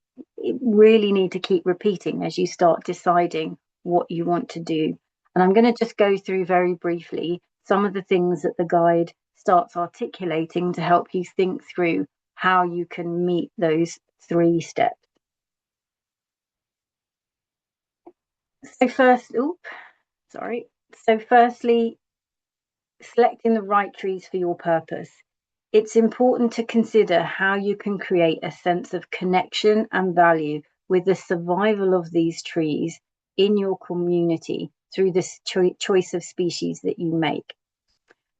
really need to keep repeating as you start deciding what you want to do. And I'm going to just go through very briefly some of the things that the guide starts articulating to help you think through how you can meet those 3 steps. So firstly, selecting the right trees for your purpose. It's important to consider how you can create a sense of connection and value with the survival of these trees in your community through this choice of species that you make.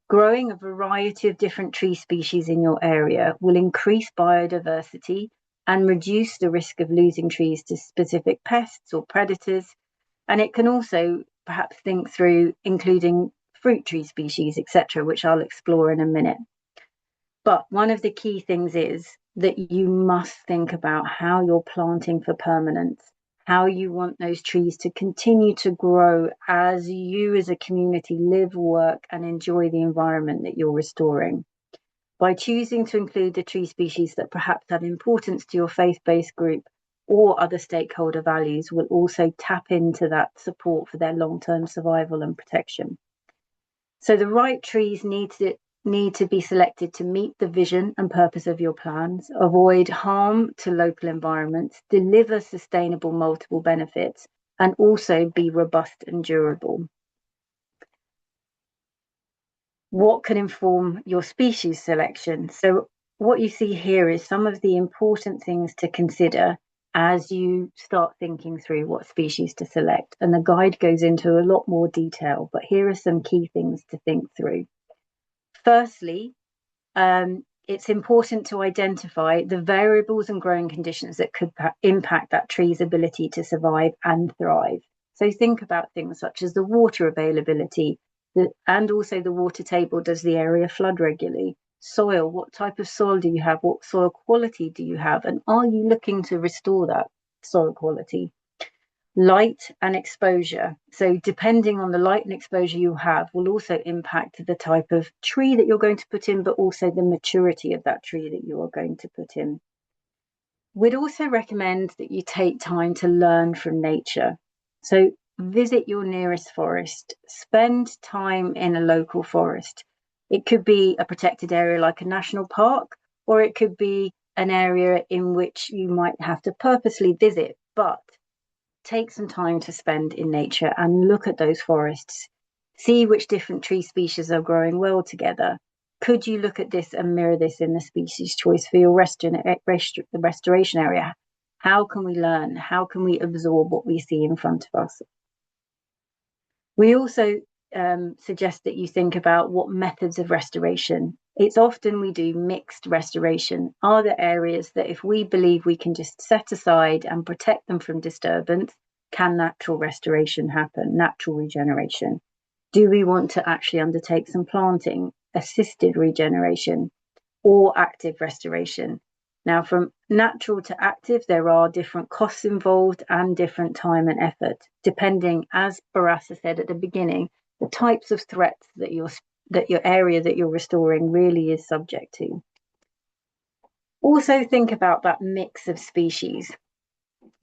Growing a variety of different tree species in your area will increase biodiversity and reduce the risk of losing trees to specific pests or predators. And it can also perhaps think through including fruit tree species, etc., which I'll explore in a minute. But one of the key things is that you must think about how you're planting for permanence, how you want those trees to continue to grow as you as a community live, work, and enjoy the environment that you're restoring. By choosing to include the tree species that perhaps have importance to your faith-based group or other stakeholder values will also tap into that support for their long-term survival and protection. So the right trees need to need to be selected to meet the vision and purpose of your plans, avoid harm to local environments, deliver sustainable multiple benefits, and also be robust and durable. What can inform your species selection? So what you see here is some of the important things to consider as you start thinking through what species to select. And the guide goes into a lot more detail, but here are some key things to think through. Firstly, it's important to identify the variables and growing conditions that could impact that tree's ability to survive and thrive. So think about things such as the water availability, and also the water table. Does the area flood regularly? Soil, what type of soil do you have? What soil quality do you have? And are you looking to restore that soil quality? Light and exposure. So depending on the light and exposure you have will also impact the type of tree that you're going to put in, but also the maturity of that tree that you are going to put in. We'd also recommend that you take time to learn from nature. So visit your nearest forest, spend time in a local forest. It could be a protected area like a national park, or it could be an area in which you might have to purposely visit, but take some time to spend in nature and look at those forests. See which different tree species are growing well together. Could you look at this and mirror this in the species choice for your restoration area? How can we learn? How can we absorb what we see in front of us? We also suggest that you think about what methods of restoration. It's often we do mixed restoration. Are there areas that if we believe we can just set aside and protect them from disturbance, can natural restoration happen, natural regeneration? Do we want to actually undertake some planting, assisted regeneration, or active restoration? Now, from natural to active, there are different costs involved and different time and effort, depending, as Barasa said at the beginning, the types of threats that your area that you're restoring really is subject to. Also think about that mix of species.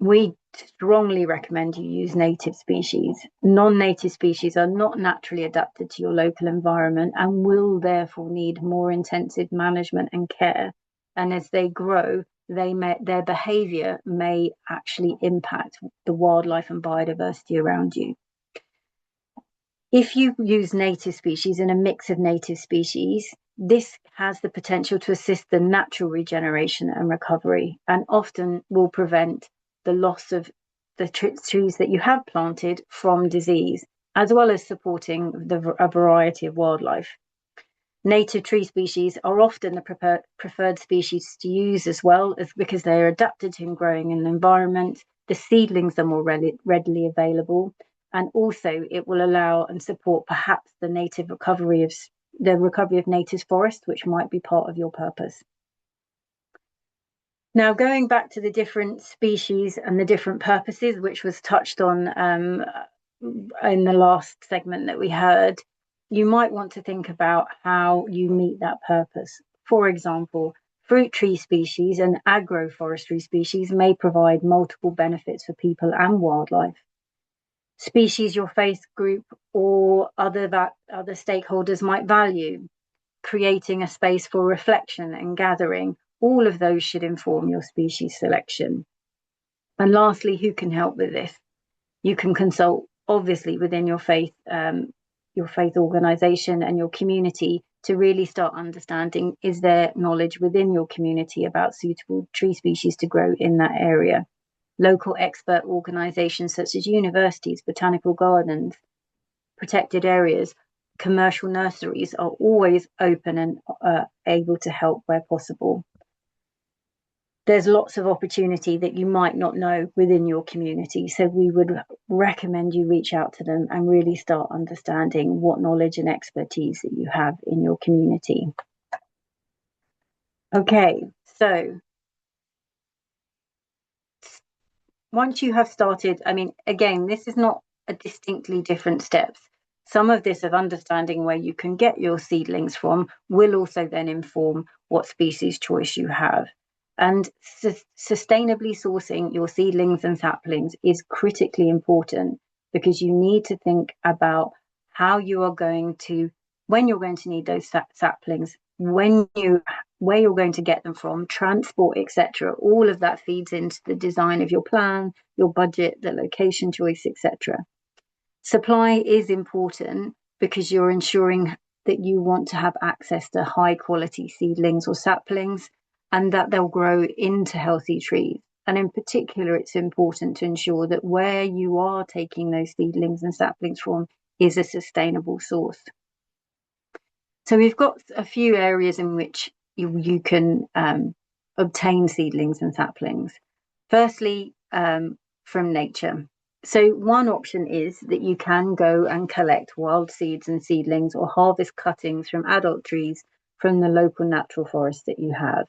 We strongly recommend you use native species. Non-native species are not naturally adapted to your local environment and will therefore need more intensive management and care. And as they grow, their behavior may actually impact the wildlife and biodiversity around you. If you use native species in a mix of native species, this has the potential to assist the natural regeneration and recovery, and often will prevent the loss of the trees that you have planted from disease, as well as supporting a variety of wildlife. Native tree species are often the preferred species to use as well, as because they are adapted to growing in an environment. The seedlings are more readily available, and also it will allow and support perhaps the recovery of native forest, which might be part of your purpose. Now, going back to the different species and the different purposes, which was touched on in the last segment that we heard, you might want to think about how you meet that purpose. For example, fruit tree species and agroforestry species may provide multiple benefits for people and wildlife. Species your faith group or other stakeholders might value, creating a space for reflection and gathering. All of those should inform your species selection. And lastly, who can help with this? You can consult, obviously, within your faith organization and your community to really start understanding, is there knowledge within your community about suitable tree species to grow in that area? Local expert organizations such as universities, botanical gardens, protected areas, commercial nurseries are always open and able to help where possible. There's lots of opportunity that you might not know within your community, so we would recommend you reach out to them and really start understanding what knowledge and expertise that you have in your community. Okay, so once you have started, again, this is not a distinctly different steps. Some of this of understanding where you can get your seedlings from will also then inform what species choice you have. And sustainably sourcing your seedlings and saplings is critically important, because you need to think about how you are going to when you're going to need those saplings, where you're going to get them from, transport, etc. All of that feeds into the design of your plan, your budget, the location choice, etc. Supply is important because you're ensuring that you want to have access to high quality seedlings or saplings and that they'll grow into healthy trees. And in particular, it's important to ensure that where you are taking those seedlings and saplings from is a sustainable source. So we've got a few areas in which you can obtain seedlings and saplings. Firstly, from nature. So one option is that you can go and collect wild seeds and seedlings or harvest cuttings from adult trees from the local natural forest that you have.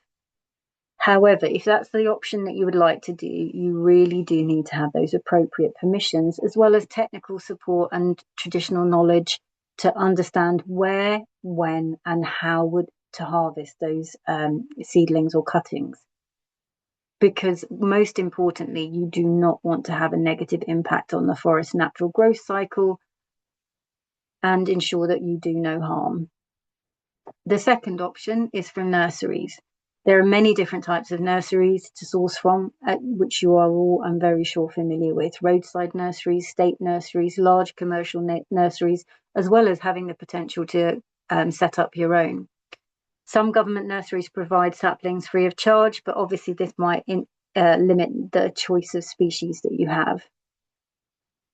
However, if that's the option that you would like to do, you really do need to have those appropriate permissions, as well as technical support and traditional knowledge to understand where, when, and how to harvest those seedlings or cuttings. Because most importantly, you do not want to have a negative impact on the forest's natural growth cycle and ensure that you do no harm. The second option is from nurseries. There are many different types of nurseries to source from, which you are all, I'm very sure, familiar with. Roadside nurseries, state nurseries, large commercial nurseries, as well as having the potential to set up your own. Some government nurseries provide saplings free of charge, but obviously this might limit the choice of species that you have.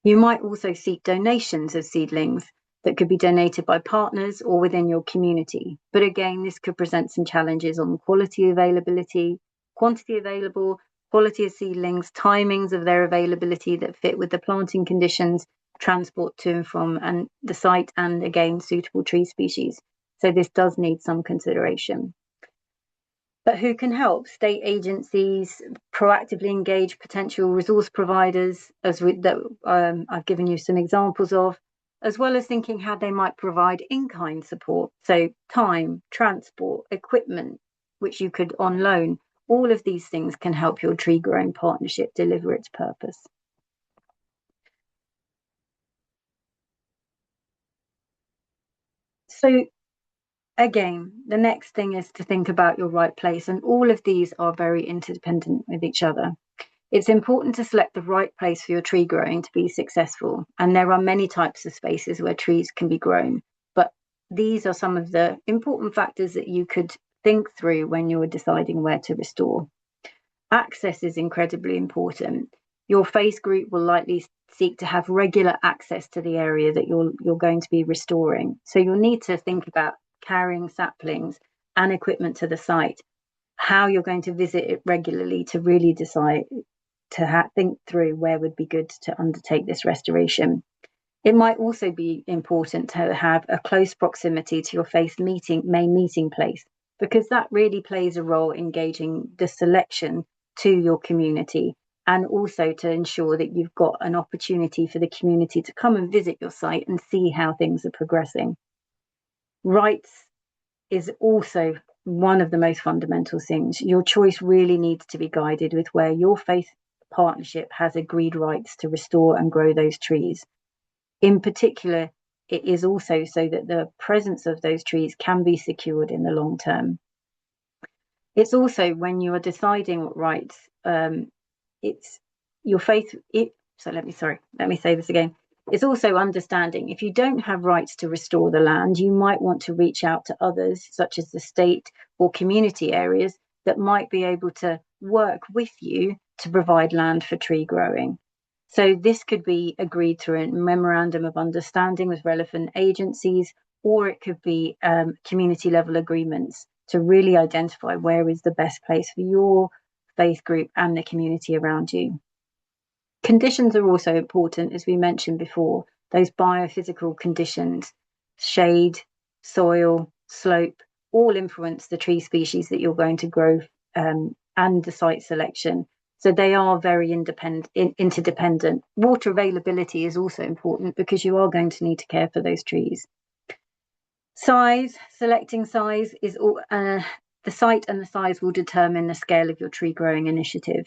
You might also seek donations of seedlings that could be donated by partners or within your community. But again, this could present some challenges on quality availability, quantity available, quality of seedlings, timings of their availability that fit with the planting conditions, transport to and from and the site, and again, suitable tree species. So this does need some consideration. But who can help? State agencies proactively engage potential resource providers, I've given you some examples of, as well as thinking how they might provide in-kind support. So time, transport, equipment, which you could on loan. All of these things can help your tree growing partnership deliver its purpose. So again, the next thing is to think about your right place, and all of these are very interdependent with each other. It's important to select the right place for your tree growing to be successful, and there are many types of spaces where trees can be grown, but these are some of the important factors that you could think through when you're deciding where to restore. Access is incredibly important. Your faith group will likely seek to have regular access to the area that you're going to be restoring. So you'll need to think about carrying saplings and equipment to the site, how you're going to visit it regularly to really decide to think through where would be good to undertake this restoration. It might also be important to have a close proximity to your faith main meeting place, because that really plays a role engaging the selection to your community, and also to ensure that you've got an opportunity for the community to come and visit your site and see how things are progressing. Rights is also one of the most fundamental things. Your choice really needs to be guided with where your faith partnership has agreed rights to restore and grow those trees. In particular, it is also so that the presence of those trees can be secured in the long term. It's also when you are deciding what rights, it's your faith. Let me say this again. It's also understanding if you don't have rights to restore the land, you might want to reach out to others, such as the state or community areas, that might be able to work with you to provide land for tree growing. So this could be agreed through a memorandum of understanding with relevant agencies, or it could be community level agreements to really identify where is the best place for your faith group and the community around you. Conditions are also important, as we mentioned before, those biophysical conditions, shade, soil, slope, all influence the tree species that you're going to grow and the site selection. So they are very interdependent. Water availability is also important because you are going to need to care for those trees. Selecting size is the site and the size will determine the scale of your tree growing initiative.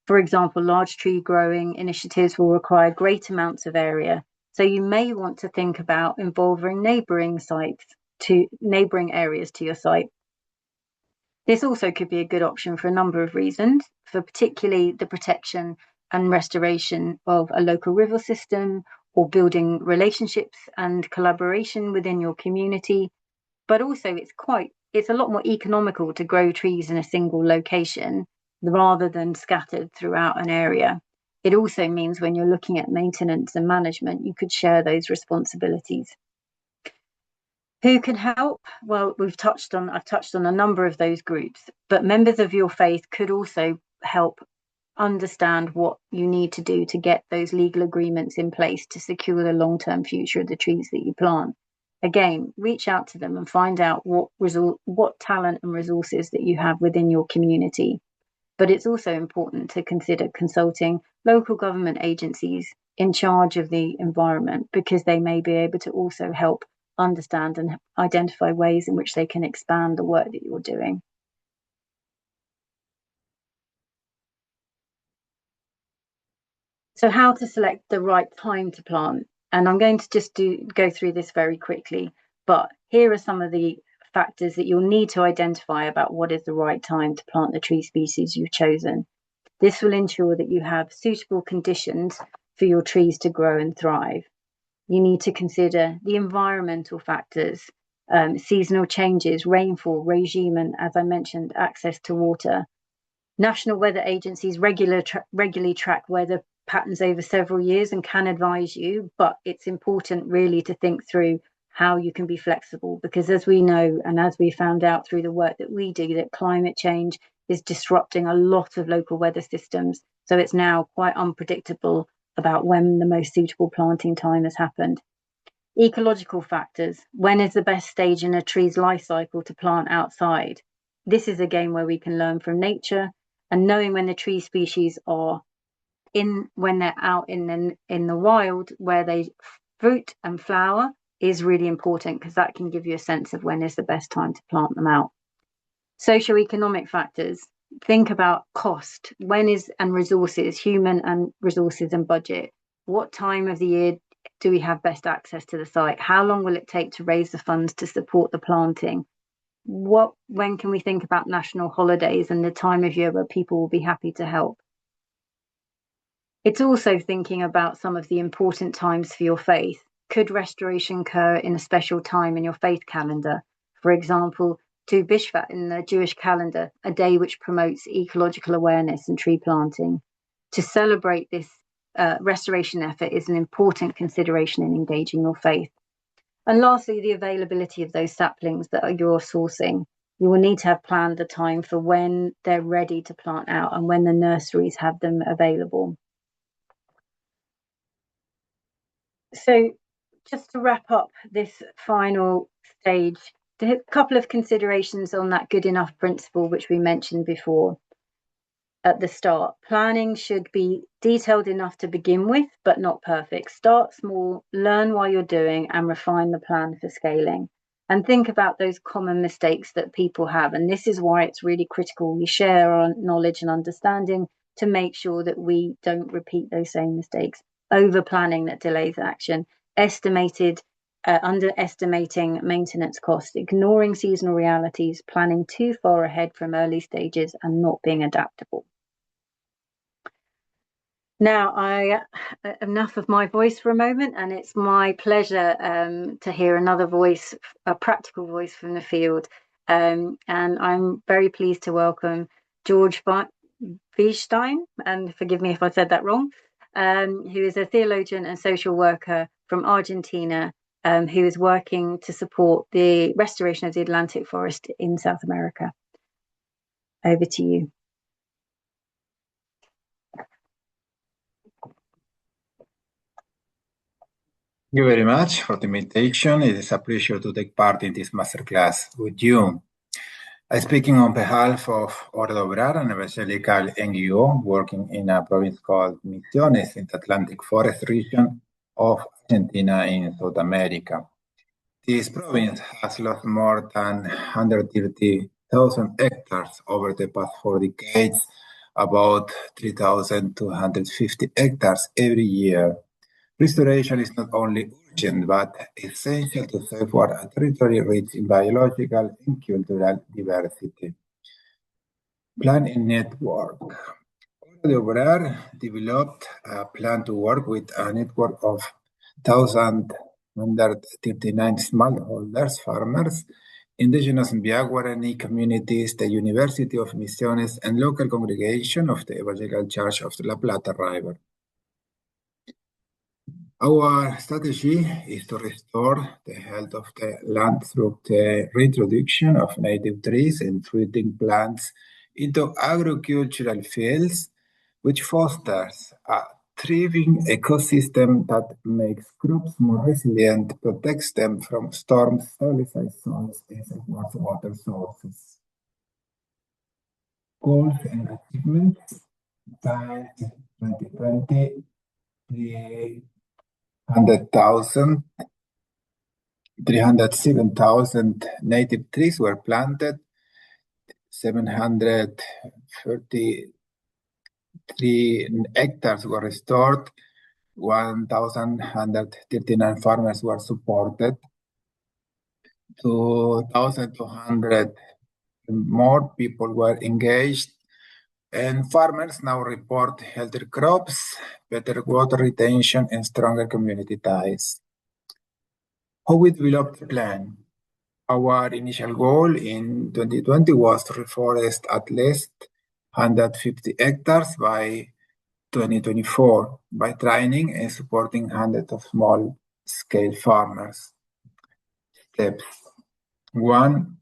For example, large tree growing initiatives will require great amounts of area. So you may want to think about involving neighbouring sites to neighbouring areas to your site. This also could be a good option for a number of reasons, for particularly the protection and restoration of a local river system, or building relationships and collaboration within your community. But also it's a lot more economical to grow trees in a single location rather than scattered throughout an area. It also means when you're looking at maintenance and management, you could share those responsibilities. Who can help? Well, I've touched on a number of those groups, but members of your faith could also help understand what you need to do to get those legal agreements in place to secure the long-term future of the trees that you plant. Again, reach out to them and find out what talent and resources that you have within your community. But it's also important to consider consulting local government agencies in charge of the environment, because they may be able to also help understand and identify ways in which they can expand the work that you're doing. So how to select the right time to plant. And I'm going to just go through this very quickly, but here are some of the factors that you'll need to identify about what is the right time to plant the tree species you've chosen. This will ensure that you have suitable conditions for your trees to grow and thrive. You need to consider the environmental factors, seasonal changes, rainfall regime, and as I mentioned, access to water. National weather agencies regularly track weather patterns over several years and can advise you, but it's important really to think through how you can be flexible, because as we know, and as we found out through the work that we do, that climate change is disrupting a lot of local weather systems. So it's now quite unpredictable about when the most suitable planting time has happened. Ecological factors. When is the best stage in a tree's life cycle to plant outside? This is again where we can learn from nature, and knowing when the tree species are when they're out in the wild, where they fruit and flower, is really important, because that can give you a sense of when is the best time to plant them out. Socioeconomic factors. Think about cost, and resources, human and resources and budget. What time of the year do we have best access to the site? How long will it take to raise the funds to support the planting? When can we think about national holidays and the time of year where people will be happy to help? It's also thinking about some of the important times for your faith. Could restoration occur in a special time in your faith calendar? For example, Tu B'Shvat in the Jewish calendar, a day which promotes ecological awareness and tree planting. To celebrate this restoration effort is an important consideration in engaging your faith. And lastly, the availability of those saplings that you're sourcing. You will need to have planned the time for when they're ready to plant out and when the nurseries have them available. So just to wrap up this final stage, a couple of considerations on that good enough principle, which we mentioned before at the start. Planning should be detailed enough to begin with, but not perfect. Start small, learn while you're doing, and refine the plan for scaling. And think about those common mistakes that people have. And this is why it's really critical we share our knowledge and understanding to make sure that we don't repeat those same mistakes. Over planning that delays action, underestimating maintenance costs, ignoring seasonal realities, planning too far ahead from early stages, and not being adaptable. Now, enough of my voice for a moment, and it's my pleasure to hear another voice, a practical voice from the field. And I'm very pleased to welcome George Wiestein, and forgive me if I said that wrong, who is a theologian and social worker from Argentina, who is working to support the restoration of the Atlantic forest in South America. Over to you. Thank you very much for the invitation. It is a pleasure to take part in this masterclass with you. I'm speaking on behalf of Hora de Obrar, an evangelical NGO working in a province called Misiones in the Atlantic Forest region of Argentina in South America. This province has lost more than 130,000 hectares over the past 4 decades, about 3,250 hectares every year. Restoration is not only but essential to safeguard a territory rich in biological and cultural diversity. Plan and network. De Obrar developed a plan to work with a network of 1,139 smallholders, farmers, indigenous Mbia Guarani communities, the University of Misiones, and local congregation of the Evangelical Church of the La Plata River. Our strategy is to restore the health of the land through the reintroduction of native trees and fruiting plants into agricultural fields, which fosters a thriving ecosystem that makes crops more resilient, protects them from storms, stabilizes soils, and safeguards water sources. Goals and achievements by 2020, 307,000 native trees were planted, 733 hectares were restored, 1,139 farmers were supported, 2,200 more people were engaged, and farmers now report healthier crops, better water retention, and stronger community ties. How we developed the plan? Our initial goal in 2020 was to reforest at least 150 hectares by 2024 by training and supporting hundreds of small-scale farmers. Steps. 1.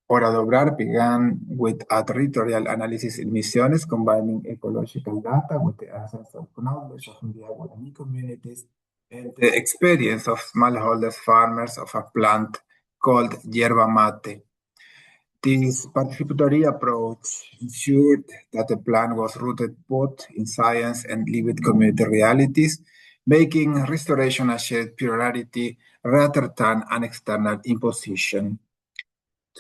Hora de Obrar began with a territorial analysis in Misiones, combining ecological data with the ancestral knowledge of Mbia Guarani communities and the experience of smallholders farmers of a plant called yerba mate. This participatory approach ensured that the plan was rooted both in science and lived community realities, making restoration a shared priority rather than an external imposition.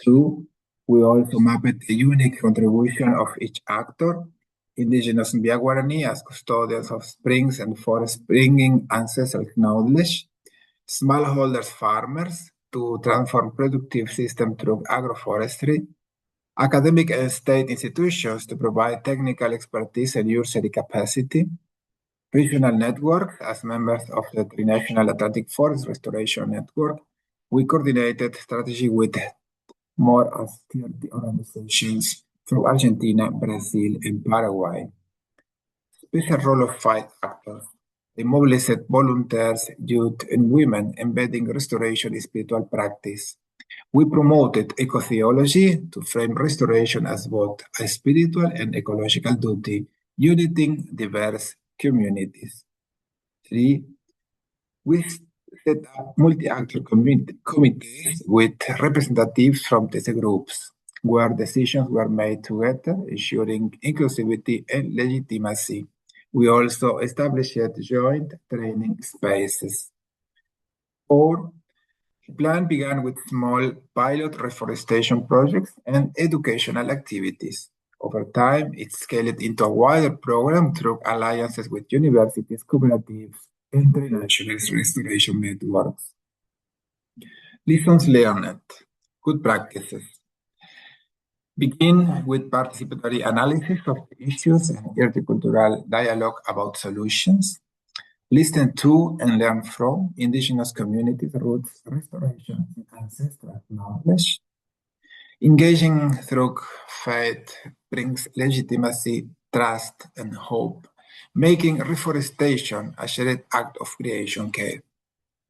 2, we also mapped the unique contribution of each actor, indigenous Mbia Guarani as custodians of springs and forests bringing ancestral knowledge, smallholders farmers to transform productive systems through agroforestry, academic and state institutions to provide technical expertise and nursery capacity, regional networks as members of the Trinational Atlantic Forest Restoration Network. We coordinated strategy with more than 30 organizations from Argentina, Brazil, and Paraguay. Special role of 5 actors. They mobilized volunteers, youth, and women, embedding restoration in spiritual practice. We promoted ecotheology to frame restoration as both a spiritual and ecological duty, uniting diverse communities. 3, we set up multi-actor committees with representatives from these groups, where decisions were made together, ensuring inclusivity and legitimacy. We also established joint training spaces. 4, the plan began with small pilot reforestation projects and educational activities. Over time, it scaled into a wider program through alliances with universities, cooperatives, and international restoration networks. Lessons learned, good practices. Begin with participatory analysis of the issues and intercultural dialogue about solutions. Listen to and learn from indigenous communities' roots, restoration, and ancestral knowledge. Engaging through faith brings legitimacy, trust, and hope, making reforestation a shared act of creation care.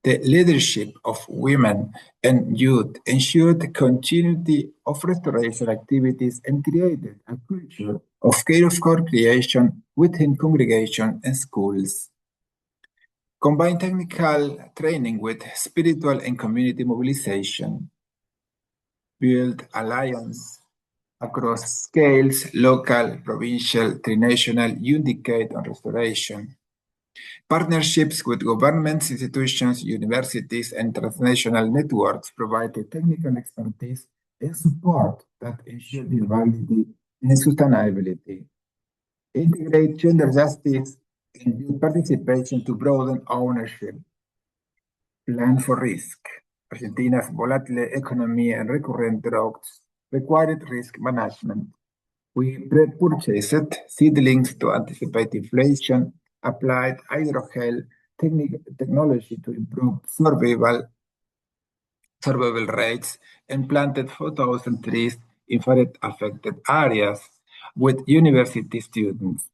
The leadership of women and youth ensured the continuity of restoration activities and created a culture of care of co-creation within congregation and schools. Combine technical training with spiritual and community mobilization. Build alliance across scales, local, provincial, trinational, undecade on restoration. Partnerships with governments, institutions, universities, and transnational networks provide the technical expertise and support that ensure durability and sustainability. Integrate gender justice and youth participation to broaden ownership. plan for risk. Argentina's volatile economy and recurrent droughts required risk management. We purchased seedlings to anticipate inflation, applied hydrogel technology to improve survival rates, and planted 4,000 trees in flood-affected areas with university students.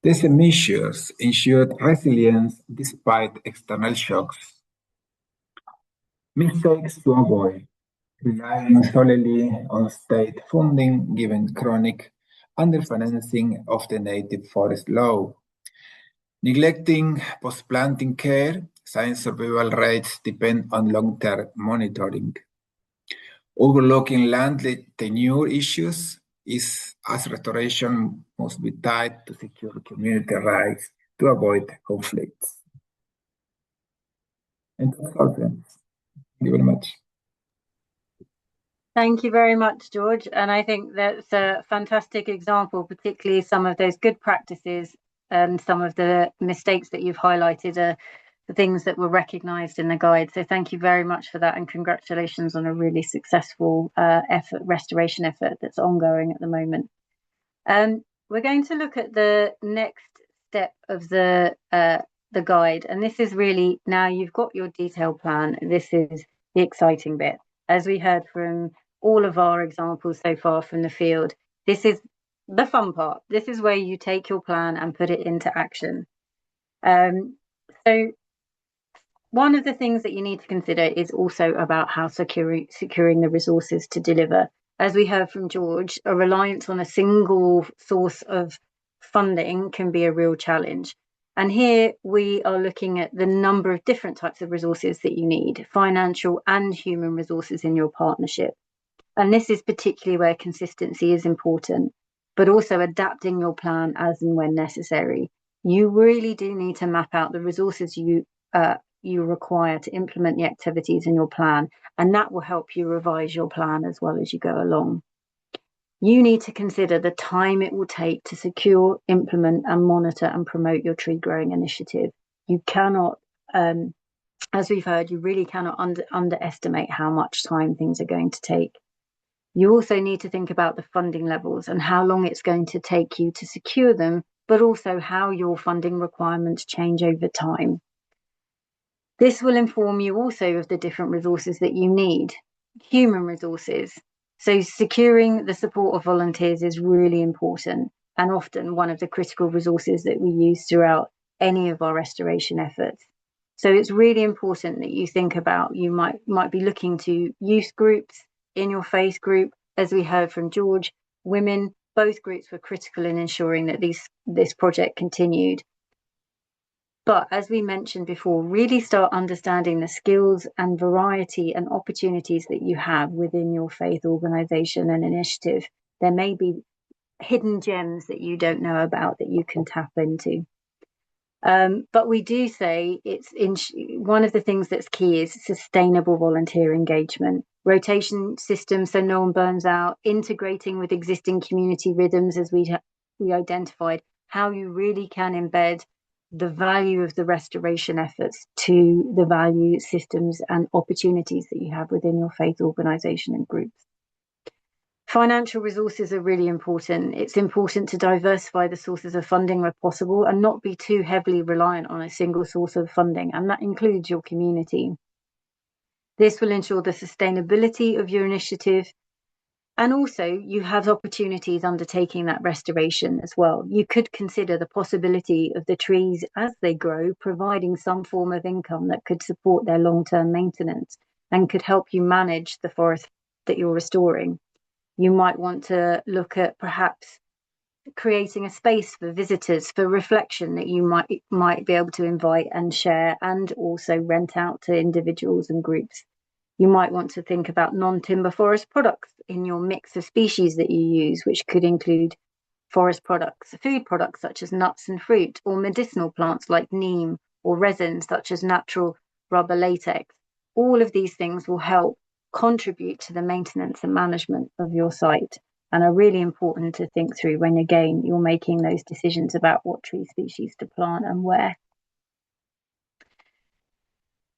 These measures ensured resilience despite external shocks. Mistakes to avoid: relying solely on state funding given chronic underfinancing of the native forest law. Neglecting post-planting care, science survival rates depend on long-term monitoring. Overlooking land tenure issues as restoration must be tied to secure community rights to avoid conflicts. And that's all, friends. Thank you very much. Thank you very much, George. And I think that's a fantastic example, particularly some of those good practices and some of the mistakes that you've highlighted are the things that were recognised in the guide. So thank you very much for that, and congratulations on a really successful restoration effort that's ongoing at the moment. We're going to look at the next step of the guide, and this is really, now you've got your detailed plan, this is the exciting bit. As we heard from all of our examples so far from the field, this is the fun part. This is where you take your plan and put it into action. So one of the things that you need to consider is also about how securing the resources to deliver. As we heard from George, a reliance on a single source of funding can be a real challenge. And here we are looking at the number of different types of resources that you need, financial and human resources in your partnership. And this is particularly where consistency is important, but also adapting your plan as and when necessary. You really do need to map out the resources you require to implement the activities in your plan, and that will help you revise your plan as well as you go along. You need to consider the time it will take to secure, implement, and monitor and promote your tree growing initiative. You cannot, as we've heard, you really cannot underestimate how much time things are going to take. You also need to think about the funding levels and how long it's going to take you to secure them, but also how your funding requirements change over time. This will inform you also of the different resources that you need. Human resources. So securing the support of volunteers is really important, and often one of the critical resources that we use throughout any of our restoration efforts. So it's really important that you think about, you might be looking to youth groups in your faith group. As we heard from George, women, both groups were critical in ensuring that this project continued. But as we mentioned before, really start understanding the skills and variety and opportunities that you have within your faith organization and initiative. There may be hidden gems that you don't know about that you can tap into. But we do say one of the things that's key is sustainable volunteer engagement, rotation systems so no one burns out, integrating with existing community rhythms as we identified, how you really can embed the value of the restoration efforts to the value systems and opportunities that you have within your faith organization and groups. Financial resources are really important. It's important to diversify the sources of funding where possible and not be too heavily reliant on a single source of funding, and that includes your community. This will ensure the sustainability of your initiative, and also you have opportunities undertaking that restoration as well. You could consider the possibility of the trees as they grow, providing some form of income that could support their long-term maintenance and could help you manage the forest that you're restoring. You might want to look at perhaps creating a space for visitors for reflection that you might be able to invite and share, and also rent out to individuals and groups. You might want to think about non-timber forest products in your mix of species that you use, which could include forest products, food products such as nuts and fruit, or medicinal plants like neem, or resins such as natural rubber latex. All of these things will help contribute to the maintenance and management of your site, and are really important to think through when, again, you're making those decisions about what tree species to plant and where.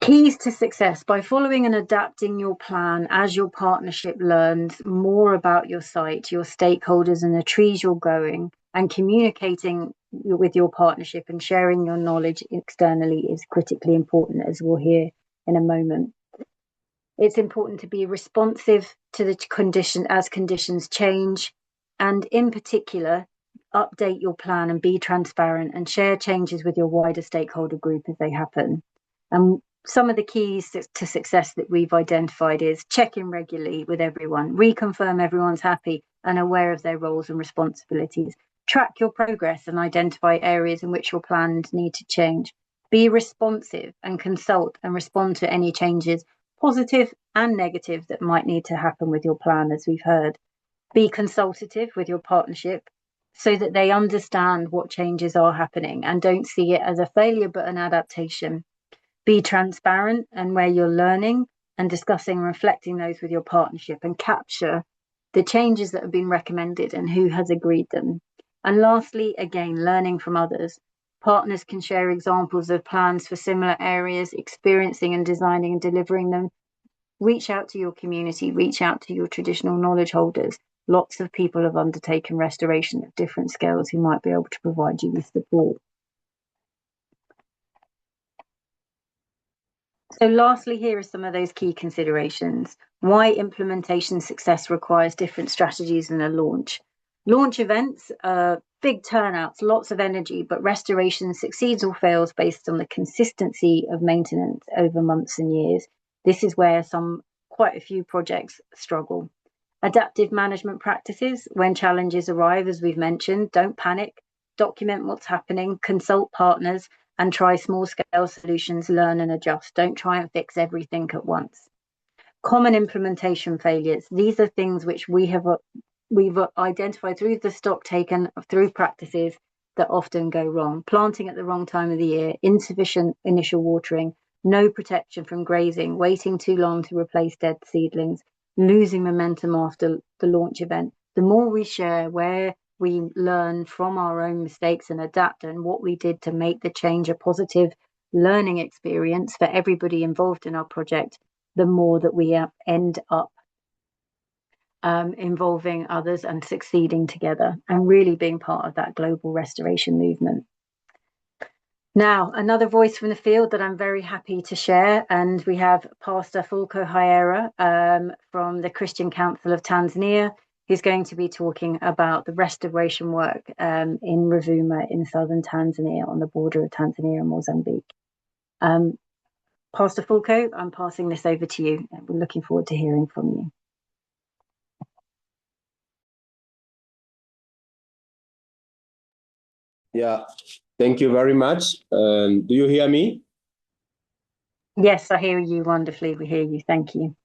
Keys to success: by following and adapting your plan as your partnership learns more about your site, your stakeholders, and the trees you're growing, and communicating with your partnership and sharing your knowledge externally is critically important, as we'll hear in a moment. It's important to be responsive to the condition as conditions change, and in particular, update your plan and be transparent and share changes with your wider stakeholder group as they happen. And some of the keys to success that we've identified is check in regularly with everyone, reconfirm everyone's happy and aware of their roles and responsibilities, track your progress and identify areas in which your plans need to change, be responsive and consult and respond to any changes, positive and negative, that might need to happen with your plan, as we've heard. Be consultative with your partnership so that they understand what changes are happening and don't see it as a failure but an adaptation. Be transparent and where you're learning and discussing and reflecting those with your partnership, and capture the changes that have been recommended and who has agreed them. And lastly, again, learning from others. Partners can share examples of plans for similar areas, experiencing and designing and delivering them. Reach out to your community, reach out to your traditional knowledge holders. Lots of people have undertaken restoration at different scales who might be able to provide you with support. So lastly, here are some of those key considerations. Why implementation success requires different strategies than a launch. Launch events are big turnouts, lots of energy, but restoration succeeds or fails based on the consistency of maintenance over months and years. This is where quite a few projects struggle. Adaptive management practices: when challenges arrive, as we've mentioned, don't panic, document what's happening, consult partners, and try small-scale solutions, learn and adjust. Don't try and fix everything at once. Common implementation failures: these are things which we've identified through the stock taken, through practices that often go wrong. Planting at the wrong time of the year, insufficient initial watering, no protection from grazing, waiting too long to replace dead seedlings, losing momentum after the launch event. The more we share where we learn from our own mistakes and adapt, and what we did to make the change a positive learning experience for everybody involved in our project, the more that we end up involving others and succeeding together and really being part of that global restoration movement. Now, another voice from the field that I'm very happy to share, and we have Pastor Fulco Haera from the Christian Council of Tanzania, who's going to be talking about the restoration work in Ruvuma in southern Tanzania, on the border of Tanzania and Mozambique. Pastor Fulco, I'm passing this over to you. We're looking forward to hearing from you. Yeah, thank you very much. Do you hear me? Yes, I hear you wonderfully. We hear you. Thank you.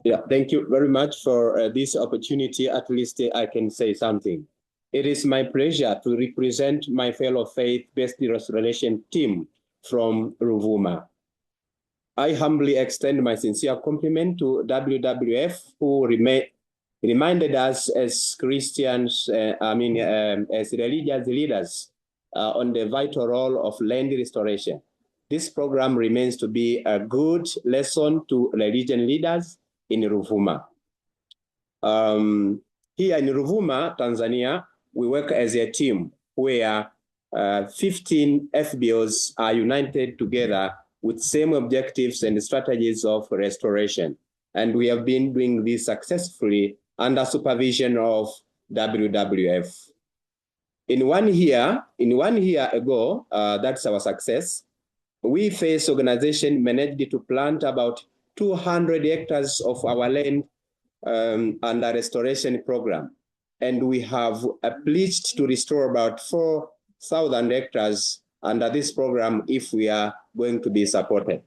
Yeah, thank you very much for this opportunity. At least I can say something. It is my pleasure to represent my fellow faith-based restoration team from Ruvuma. I humbly extend my sincere compliment to WWF, who reminded us as Christians, as religious leaders, on the vital role of land restoration. This program remains to be a good lesson to religion leaders in Ruvuma. Here in Ruvuma, Tanzania, we work as a team where 15 FBOs are united together with same objectives and strategies of restoration. And we have been doing this successfully under supervision of WWF. In one year ago, that's our success, we Faith organization managed to plant about 200 hectares of our land under restoration program. And we have pledged to restore about 4,000 hectares under this program if we are going to be supported.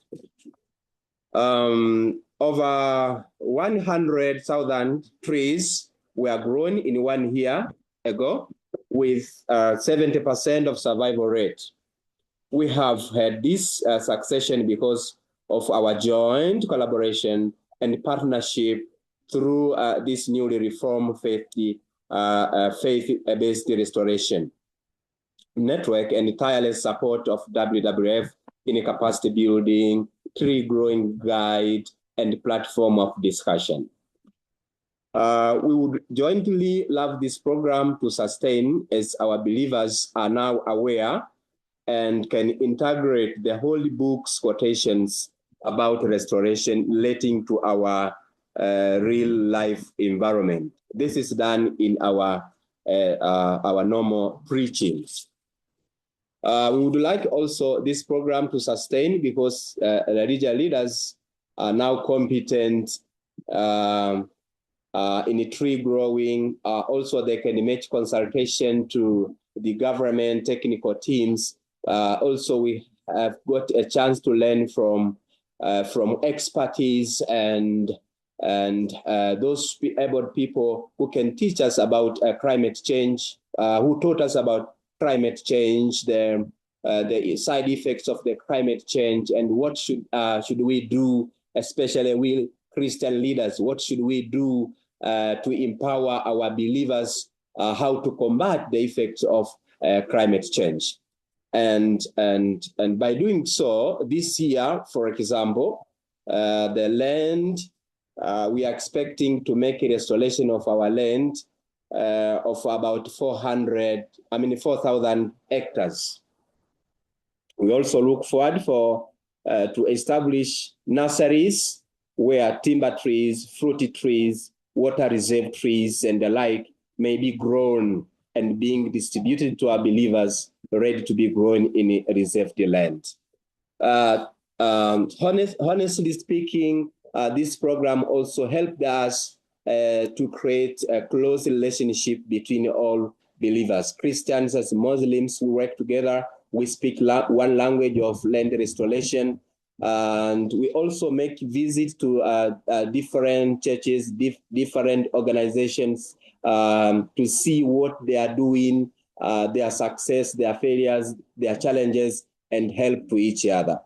Over 100,000 trees were grown in 1 year ago with 70% of survival rate. We have had this succession because of our joint collaboration and partnership through this newly reformed faith-based restoration network and tireless support of WWF in capacity building, tree growing guide, and platform of discussion. We would jointly love this program to sustain as our believers are now aware and can integrate the holy books quotations about restoration relating to our real life environment. This is done in our normal preachings. We would like also this program to sustain because the regional leaders are now competent in tree growing. Also, they can make consultation to the government technical teams. Also, we have got a chance to learn from expertise and those able people who can teach us about climate change, who taught us about climate change, the side effects of the climate change, and what should we do, especially we Christian leaders, what should we do to empower our believers how to combat the effects of climate change. And by doing so, this year, for example, the land, we are expecting to make a restoration of our land of about 4,000 hectares. We also look forward to establish nurseries where timber trees, fruity trees, water reserve trees, and the like may be grown and being distributed to our believers ready to be grown in a reserved land. Honestly speaking, this program also helped us to create a close relationship between all believers. Christians as Muslims, we work together. We speak one language of land restoration. And we also make visits to different churches, different organizations to see what they are doing, their success, their failures, their challenges, and help to each other.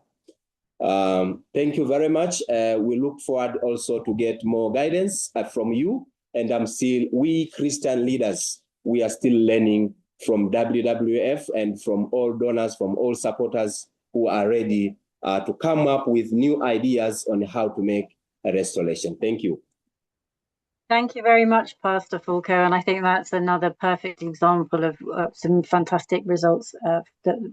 Thank you very much. We look forward also to get more guidance from you. And we Christian leaders, we are still learning from WWF and from all donors, from all supporters who are ready to come up with new ideas on how to make a restoration. Thank you. Thank you very much, Pastor Fulco. And I think that's another perfect example of some fantastic results that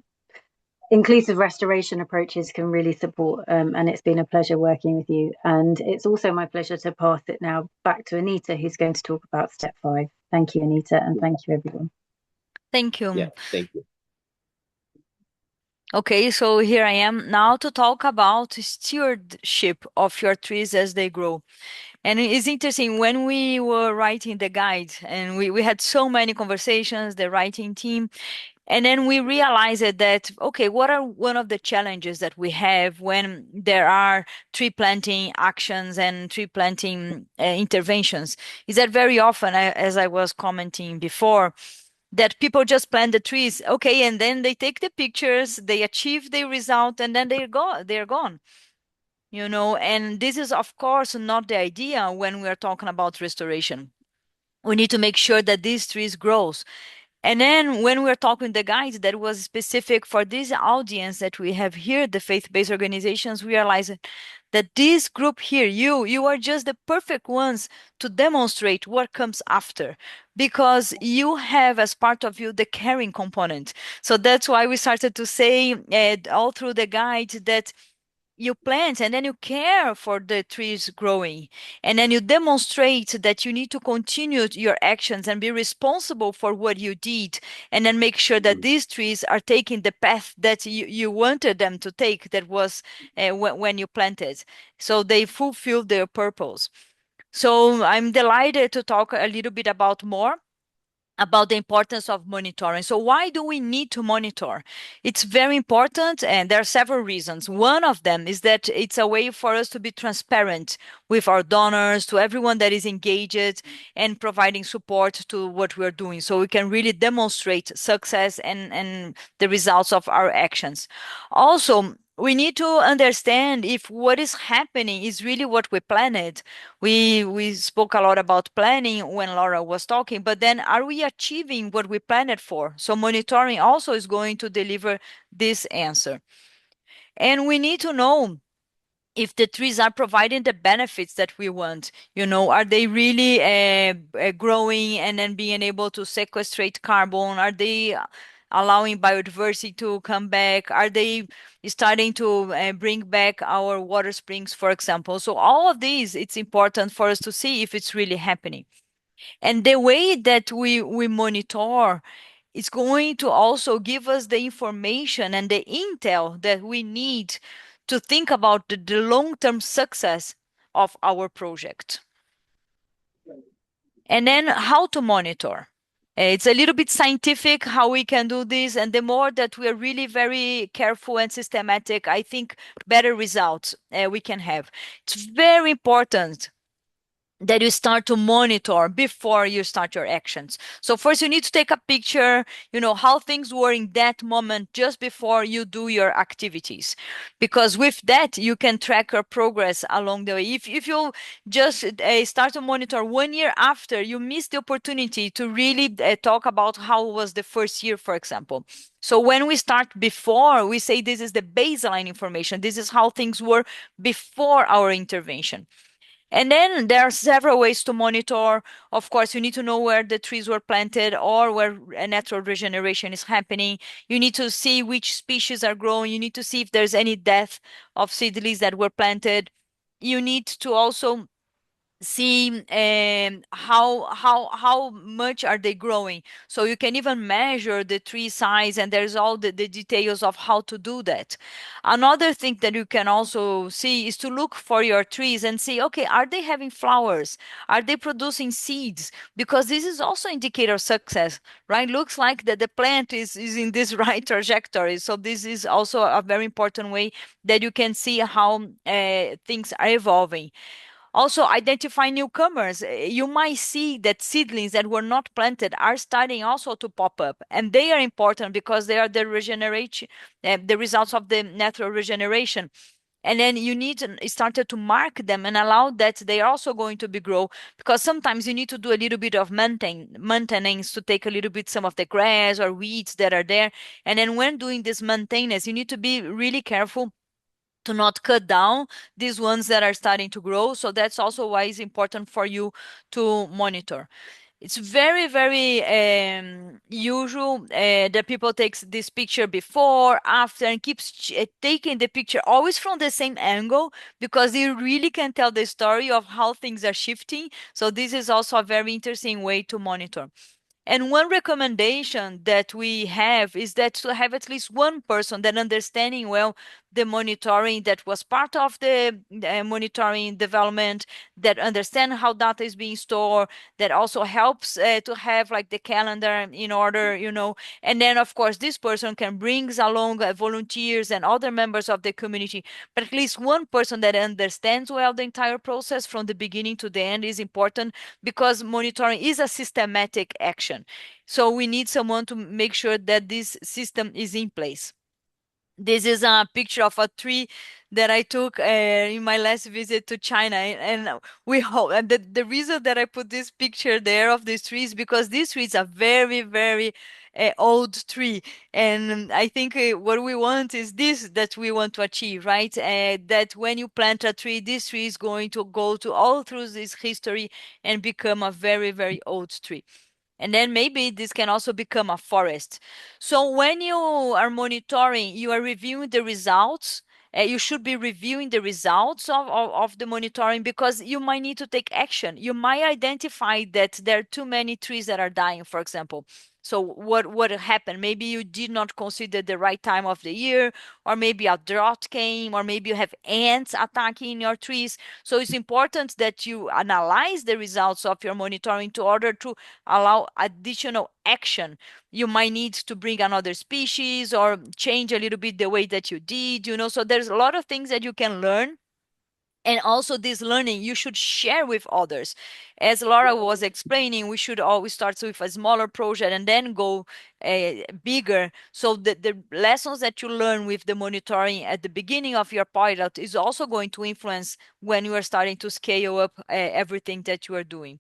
inclusive restoration approaches can really support. And it's been a pleasure working with you. And it's also my pleasure to pass it now back to Anita, who's going to talk about step 5. Thank you, Anita, and thank you, everyone. Thank you. Yeah, thank you. Okay, so here I am now to talk about stewardship of your trees as they grow. And it's interesting, when we were writing the guide, and we had so many conversations, the writing team, and then we realized that, okay, what are one of the challenges that we have when there are tree planting actions and tree planting interventions is that very often, as I was commenting before, that people just plant the trees, okay, and then they take the pictures, they achieve the result, and then they're gone. And this is, of course, not the idea when we are talking about restoration. We need to make sure that these trees grows. And then when we're talking the guides that was specific for this audience that we have here, the faith-based organizations, we realize that this group here, you are just the perfect ones to demonstrate what comes after, because you have as part of you the caring component. So that's why we started to say all through the guide that you plant and then you care for the trees growing, and then you demonstrate that you need to continue your actions and be responsible for what you did, and then make sure that these trees are taking the path that you wanted them to take, that was when you planted, so they fulfill their purpose. So I'm delighted to talk a little bit about the importance of monitoring. So why do we need to monitor? It's very important, and there are several reasons. One of them is that it's a way for us to be transparent with our donors, to everyone that is engaged and providing support to what we're doing, so we can really demonstrate success and the results of our actions. Also, we need to understand if what is happening is really what we planned. We spoke a lot about planning when Laura was talking, but then are we achieving what we planned for? So monitoring also is going to deliver this answer. And we need to know if the trees are providing the benefits that we want. Are they really growing and then being able to sequestrate carbon? Are they allowing biodiversity to come back? Are they starting to bring back our water springs, for example? So all of these, it's important for us to see if it's really happening. And the way that we monitor is going to also give us the information and the intel that we need to think about the long-term success of our project. And then how to monitor. It's a little bit scientific how we can do this, and the more that we are really very careful and systematic, I think better results we can have. It's very important that you start to monitor before you start your actions. So first you need to take a picture, how things were in that moment just before you do your activities. Because with that, you can track your progress along the way. If you just start to monitor 1 year after, you miss the opportunity to really talk about how was the first year, for example. So when we start before, we say this is the baseline information. This is how things were before our intervention. And then there are several ways to monitor. Of course, you need to know where the trees were planted or where a natural regeneration is happening. You need to see which species are growing. You need to see if there's any death of seedlings that were planted. You need to also see how much are they growing, so you can even measure the tree size, and there's all the details of how to do that. Another thing that you can also see is to look for your trees and see, okay, are they having flowers, are they producing seeds, because this is also indicator of success, right? Looks like that the plant is in this right trajectory. So this is also a very important way that you can see how things are evolving. Also, identify newcomers. You might see that seedlings that were not planted are starting also to pop up, and they are important because they are the regeneration, the results of the natural regeneration. And then you need to start to mark them and allow that they are also going to be grow, because sometimes you need to do a little bit of maintenance to take a little bit some of the grass or weeds that are there. And then when doing this maintenance, you need to be really careful to not cut down these ones that are starting to grow. So that's also why it's important for you to monitor. It's very, very usual that people takes this picture before, after, and keeps taking the picture always from the same angle, because you really can tell the story of how things are shifting. So this is also a very interesting way to monitor. And one recommendation that we have is that to have at least one person that understanding well the monitoring, that was part of the monitoring development, that understand how data is being stored, that also helps to have like the calendar in order, and then of course this person can bring along volunteers and other members of the community, but at least one person that understands well the entire process from the beginning to the end is important, because monitoring is a systematic action. So we need someone to make sure that this system is in place. This is a picture of a tree that I took in my last visit to China, and we hope. And the reason that I put this picture there of this tree is because this tree is a very, very old tree, and I think what we want is this, that we want to achieve, right? That when you plant a tree, this tree is going to go to all through this history and become a very, very old tree. And then maybe this can also become a forest. So when you are monitoring, you are reviewing the results. You should be reviewing the results of the monitoring, because you might need to take action. You might identify that there are too many trees that are dying, for example. So what happened? Maybe you did not consider the right time of the year, or maybe a drought came, or maybe you have ants attacking your trees. So it's important that you analyze the results of your monitoring in order to allow additional action. You might need to bring another species or change a little bit the way that you did, so there's a lot of things that you can learn. And also this learning you should share with others. as Laura was explaining, we should always start with a smaller project and then go bigger. So the lessons that you learn with the monitoring at the beginning of your pilot is also going to influence when you are starting to scale up everything that you are doing.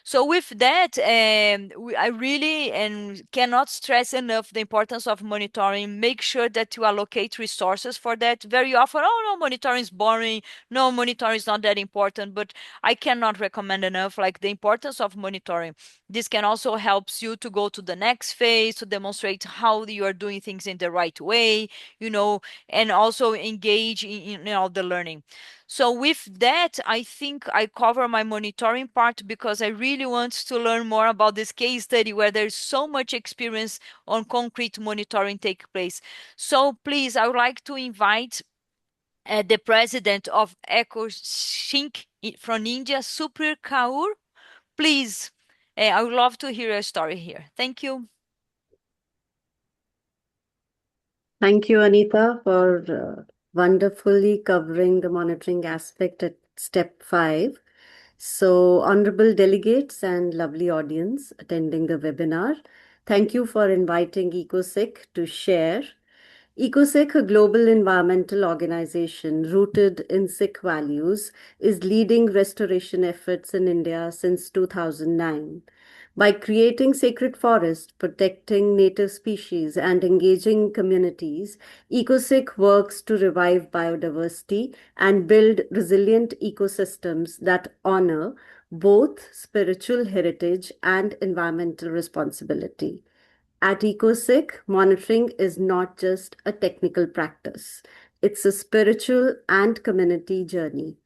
So with that, I really cannot stress enough the importance of monitoring. Make sure that you allocate resources for that. Very often, oh no, monitoring is boring. No, monitoring is not that important. But I cannot recommend enough like the importance of monitoring. This can also helps you to go to the next phase to demonstrate how you are doing things in the right way, and also engage in the learning. So with that, I think I cover my monitoring part because I really want to learn more about this case study where there's so much experience on concrete monitoring take place. So please, I would like to invite the president of EcoSync from India, Supir Kaur. Please, I would love to hear your story here. Thank you. Thank you, Anita, for wonderfully covering the monitoring aspect at step 5. So, honorable delegates and lovely audience attending the webinar, thank you for inviting EcoSec to share. EcoSec, a global environmental organization rooted in Sikh values, is leading restoration efforts in India since 2009. By creating sacred forests, protecting native species, and engaging communities, EcoSec works to revive biodiversity and build resilient ecosystems that honor both spiritual heritage and environmental responsibility. At EcoSec, monitoring is not just a technical practice, it's a spiritual and community journey.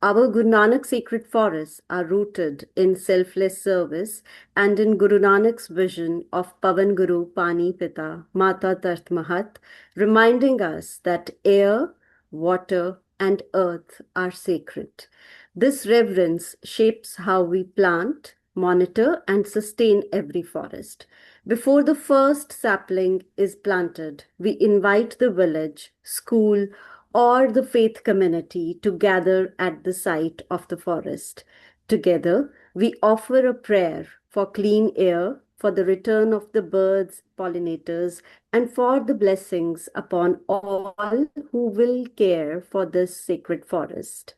Our Guru Nanak sacred forests are rooted in selfless service and in Guru Nanak's vision of Pavan Guru Pani Pita Mata Tat Mahat, reminding us that air, water, and earth are sacred. This reverence shapes how we plant, monitor, and sustain every forest. Before the first sapling is planted, we invite the village, school, or the faith community to gather at the site of the forest. Together, we offer a prayer for clean air, for the return of the birds, pollinators, and for the blessings upon all who will care for this sacred forest.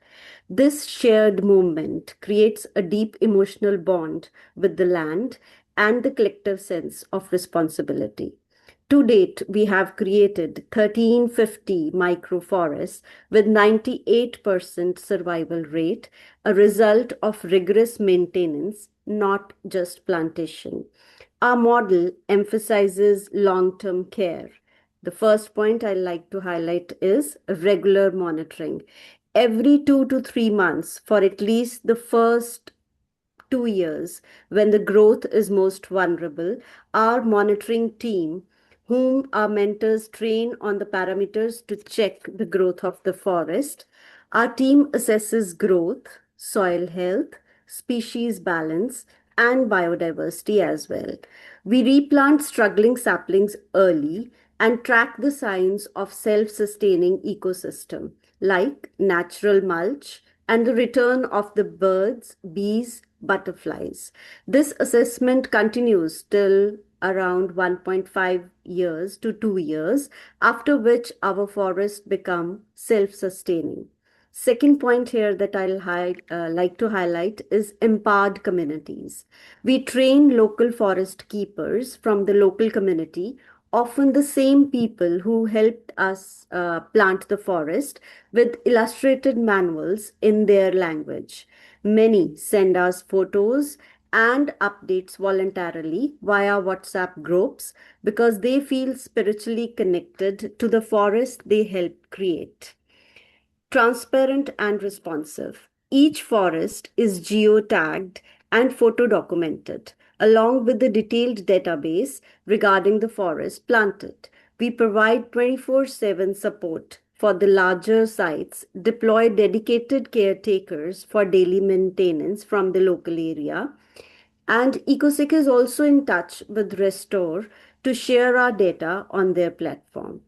This shared movement creates a deep emotional bond with the land and the collective sense of responsibility. To date, we have created 1350 microforests with 98% survival rate, a result of rigorous maintenance, not just plantation. Our model emphasizes long-term care. The first point I'd like to highlight is regular monitoring. Every 2 to 3 months for at least the first 2 years, when the growth is most vulnerable, our monitoring team, whom our mentors train on the parameters to check the growth of the forest, our team assesses growth, soil health, species balance, and biodiversity as well. We replant struggling saplings early and track the signs of self-sustaining ecosystem like natural mulch and the return of the birds, bees, butterflies. This assessment continues till around 1.5 years to 2 years, after which our forests become self-sustaining. Second point here that like to highlight is empowered communities. We train local forest keepers from the local community, often the same people who helped us plant the forest, with illustrated manuals in their language. Many send us photos and updates voluntarily via WhatsApp groups because they feel spiritually connected to the forest they helped create. Transparent and responsive. Each forest is geotagged and photo documented, along with the detailed database regarding the forest planted. We provide 24/7 support for the larger sites, deploy dedicated caretakers for daily maintenance from the local area, and EcoSec is also in touch with Restore to share our data on their platform.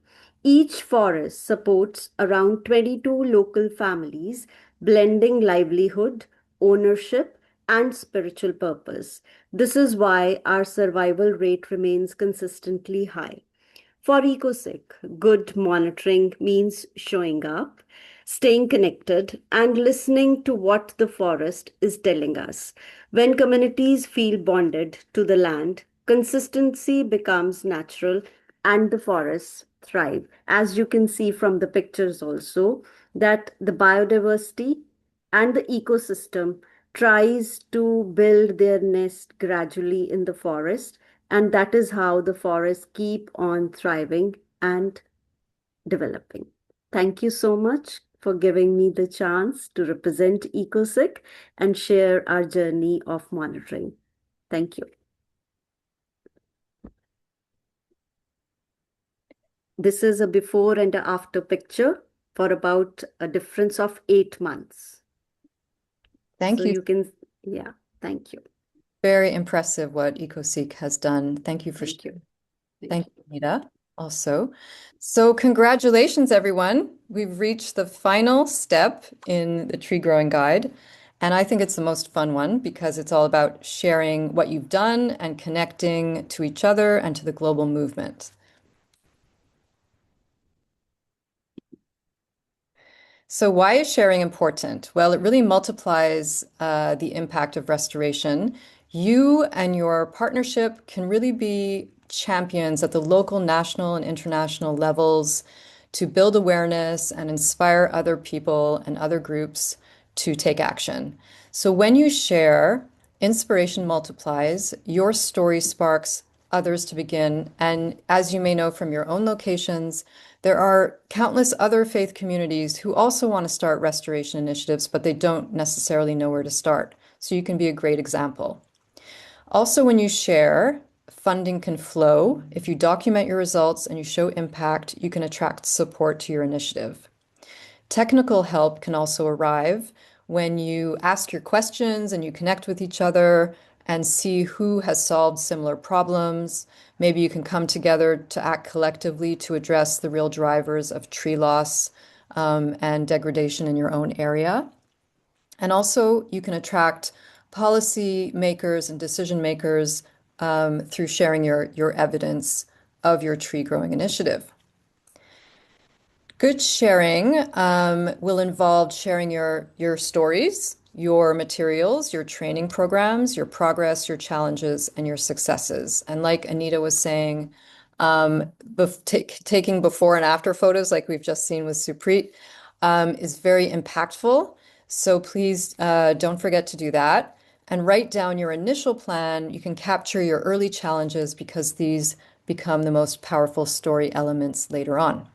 Each forest supports around 22 local families, blending livelihood, ownership, and spiritual purpose. This is why our survival rate remains consistently high. For EcoSec, good monitoring means showing up, staying connected, and listening to what the forest is telling us. When communities feel bonded to the land, consistency becomes natural and the forests thrive. As you can see from the pictures also, that the biodiversity and the ecosystem tries to build their nest gradually in the forest, and that is how the forests keep on thriving and developing. Thank you so much for giving me the chance to represent EcoSec and share our journey of monitoring. Thank you. This is a before and after picture for about a difference of 8 months. Thank So you. you can, yeah, thank you. Very impressive what EcoSeek has done. Thank you for sharing. Thank you, Anita, also. So congratulations, everyone. We've reached the final step in the tree growing guide. And I think it's the most fun one because it's all about sharing what you've done and connecting to each other and to the global movement. So why is sharing important? Well, it really multiplies the impact of restoration. You and your partnership can really be champions at the local, national, and international levels to build awareness and inspire other people and other groups to take action. So when you share, inspiration multiplies, your story sparks others to begin. And as you may know from your own locations, there are countless other faith communities who also want to start restoration initiatives, but they don't necessarily know where to start. So you can be a great example. Also, when you share, funding can flow. If you document your results and you show impact, you can attract support to your initiative. Technical help can also arrive when you ask your questions and you connect with each other and see who has solved similar problems. Maybe you can come together to act collectively to address the real drivers of tree loss and degradation in your own area. And also, you can attract policy makers and decision makers through sharing your evidence of your tree growing initiative. Good sharing will involve sharing your stories, your materials, your training programs, your progress, your challenges, and your successes. And like Anita was saying, taking before and after photos like we've just seen with Supreet is very impactful. So please don't forget to do that. And write down your initial plan. You can capture your early challenges because these become the most powerful story elements later on.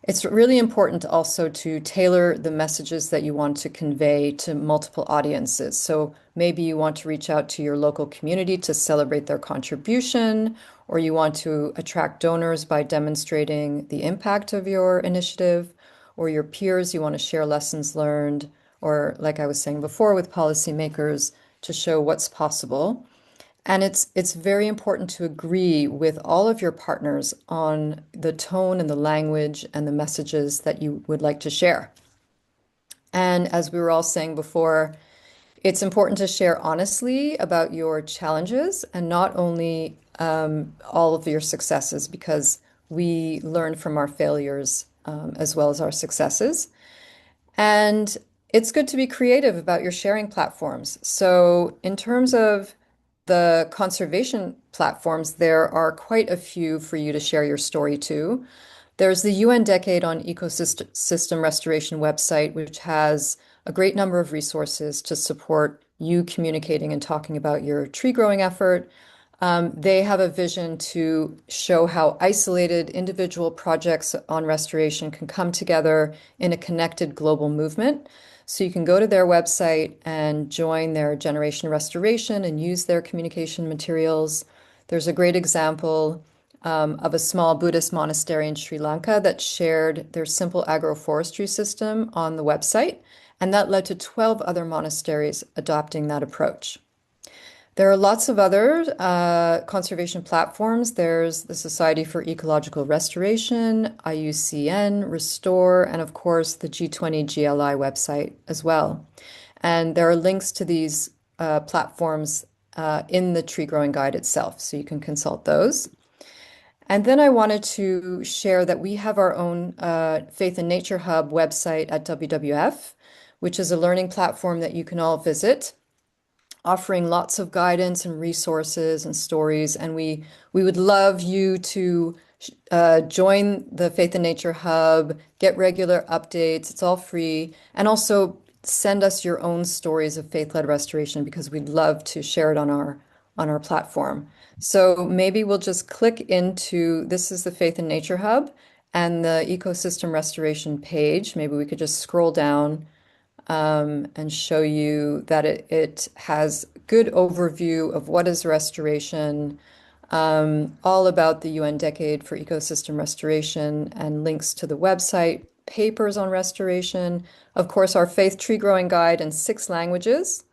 It's really important also to tailor the messages that you want to convey to multiple audiences. So maybe you want to reach out to your local community to celebrate their contribution, or you want to attract donors by demonstrating the impact of your initiative, or your peers, you want to share lessons learned, or like I was saying before, with policymakers to show what's possible. And it's very important to agree with all of your partners on the tone and the language and the messages that you would like to share. And as we were all saying before, it's important to share honestly about your challenges and not only all of your successes, because we learn from our failures as well as our successes. And it's good to be creative about your sharing platforms. So in terms of the conservation platforms, there are quite a few for you to share your story to. There's the UN Decade on Ecosystem Restoration website, which has a great number of resources to support you communicating and talking about your tree growing effort. They have a vision to show how isolated individual projects on restoration can come together in a connected global movement. So you can go to their website and join their Generation Restoration and use their communication materials. There's a great example of a small Buddhist monastery in Sri Lanka that shared their simple agroforestry system on the website, and that led to 12 other monasteries adopting that approach. There are lots of other conservation platforms. There's the Society for Ecological Restoration, IUCN, Restore, and of course the G20 GLI website as well. And there are links to these platforms in the tree growing guide itself, so you can consult those. And then I wanted to share that we have our own Faith and Nature Hub website at WWF, which is a learning platform that you can all visit, offering lots of guidance and resources and stories. And we would love you to join the Faith and Nature Hub, get regular updates. It's all free. And also send us your own stories of faith-led restoration, because we'd love to share it on our platform. So maybe we'll just click into, this is the Faith and Nature Hub and the ecosystem restoration page. Maybe we could just scroll down and show you that it has good overview of what is restoration, all about the UN Decade for Ecosystem Restoration, and links to the website, papers on restoration, of course, our Faith Tree Growing Guide in 6 languages.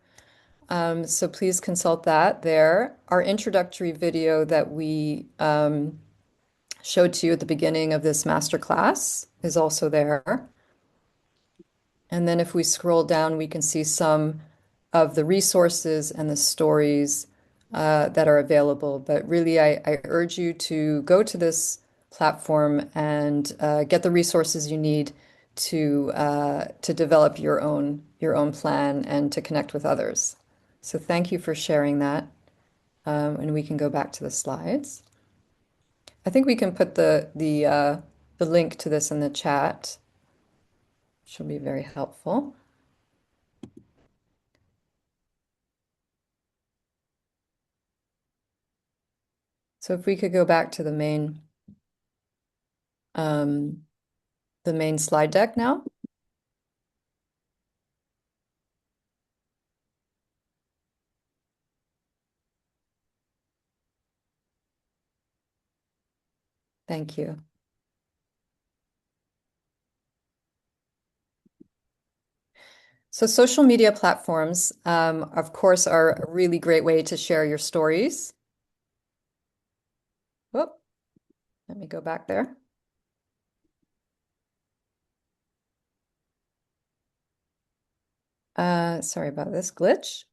So please consult that there. Our introductory video that we showed to you at the beginning of this masterclass is also there. And then if we scroll down, we can see some of the resources and the stories that are available. But really, I urge you to go to this platform and get the resources you need to develop your own plan and to connect with others. So thank you for sharing that. And we can go back to the slides. I think we can put the link to this in the chat, which will be very helpful. So if we could go back to the main slide deck now. Thank you. So social media platforms, of course, are a really great way to share your stories. Whoop, let me go back there. Sorry about this glitch.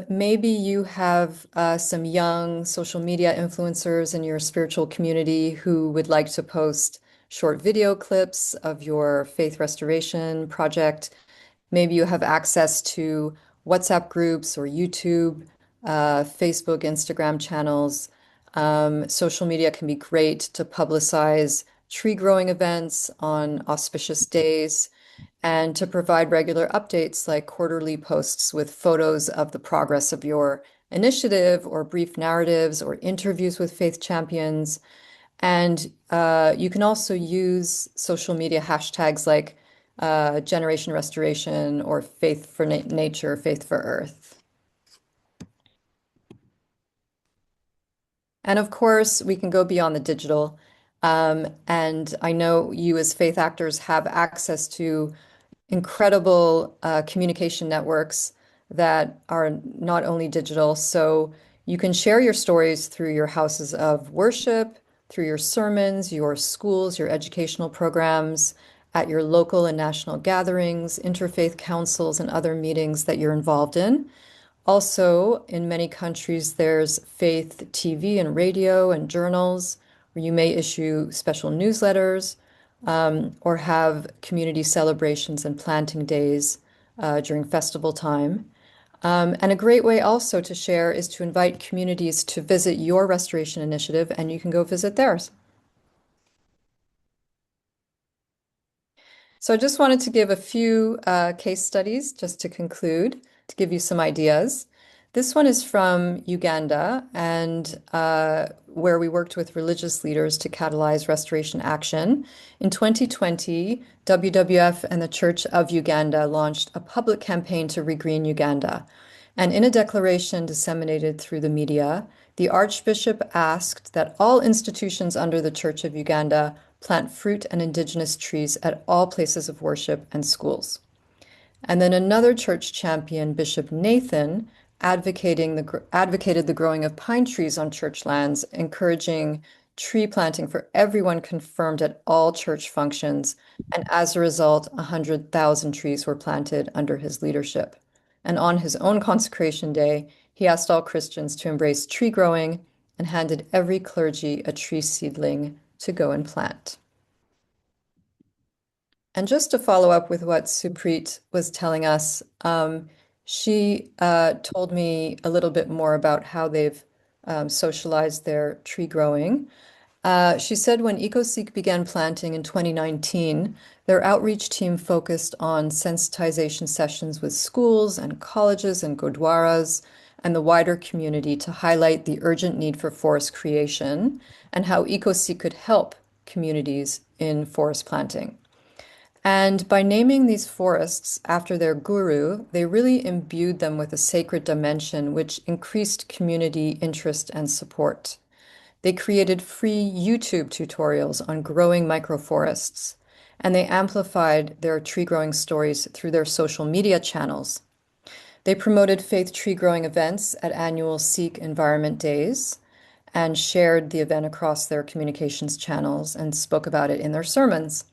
Maybe you have some young social media influencers in your spiritual community who would like to post short video clips of your faith restoration project. Maybe you have access to WhatsApp groups or YouTube, Facebook, Instagram channels. Social media can be great to publicize tree growing events on auspicious days, and to provide regular updates like quarterly posts with photos of the progress of your initiative, or brief narratives or interviews with faith champions. And you can also use social media hashtags like Generation Restoration or Faith for Nature, Faith for Earth. And of course, we can go beyond the digital. And I know you as faith actors have access to incredible communication networks that are not only digital. So you can share your stories through your houses of worship, through your sermons, your schools, your educational programs, at your local and national gatherings, interfaith councils, and other meetings that you're involved in. Also, in many countries, there's faith TV and radio and journals where you may issue special newsletters, or have community celebrations and planting days during festival time. And a great way also to share is to invite communities to visit your restoration initiative, and you can go visit theirs. So I just wanted to give a few case studies just to conclude, to give you some ideas. This one is from Uganda, and where we worked with religious leaders to catalyze restoration action. In 2020, WWF and the Church of Uganda launched a public campaign to regreen Uganda. And in a declaration disseminated through the media, the Archbishop asked that all institutions under the Church of Uganda plant fruit and indigenous trees at all places of worship and schools. And then another church champion, Bishop Nathan, advocated the growing of pine trees on church lands, encouraging tree planting for everyone confirmed at all church functions. And as a result, 100,000 trees were planted under his leadership. And on his own consecration day, he asked all Christians to embrace tree growing and handed every clergy a tree seedling to go and plant. And just to follow up with what Supreet was telling us, she told me a little bit more about how they've socialized their tree growing. She said when EcoSeek began planting in 2019, their outreach team focused on sensitization sessions with schools and colleges and gurdwaras and the wider community to highlight the urgent need for forest creation and how EcoSeek could help communities in forest planting. And by naming these forests after their guru, they really imbued them with a sacred dimension, which increased community interest and support. They created free YouTube tutorials on growing microforests, and they amplified their tree growing stories through their social media channels. They promoted faith tree growing events at annual Sikh Environment Days and shared the event across their communications channels and spoke about it in their sermons.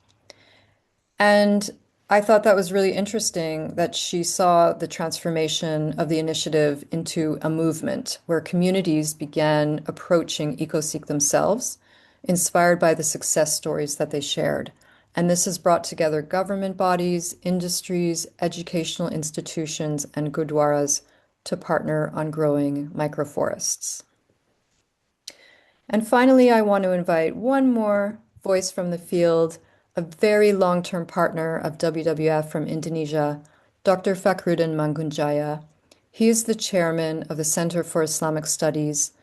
And I thought that was really interesting that she saw the transformation of the initiative into a movement where communities began approaching EcoSeek themselves, inspired by the success stories that they shared. And this has brought together government bodies, industries, educational institutions, and gurdwaras to partner on growing microforests. And finally, I want to invite one more voice from the field, a very long-term partner of WWF from Indonesia, Dr. Fakhruddin Mangunjaya. He is the chairman of the Center for Islamic Studies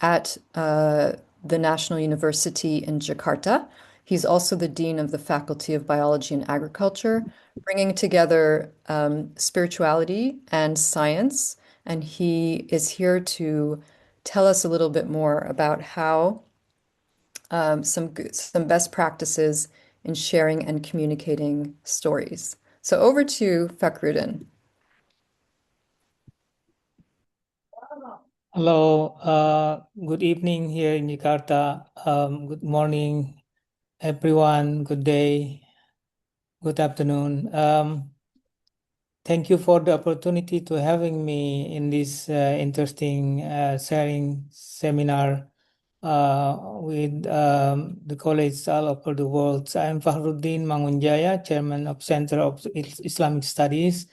at the National University in Jakarta. He's also the dean of the Faculty of Biology and Agriculture, bringing together spirituality and science. And he is here to tell us a little bit more about how some best practices in sharing and communicating stories. So over to Fakhruddin. Hello, good evening here in Jakarta. Good morning, everyone. Good day, good afternoon. Thank you for the opportunity to having me in this interesting sharing seminar with the colleagues all over the world. I'm Fakhruddin Mangunjaya, Chairman of Center of Islamic Studies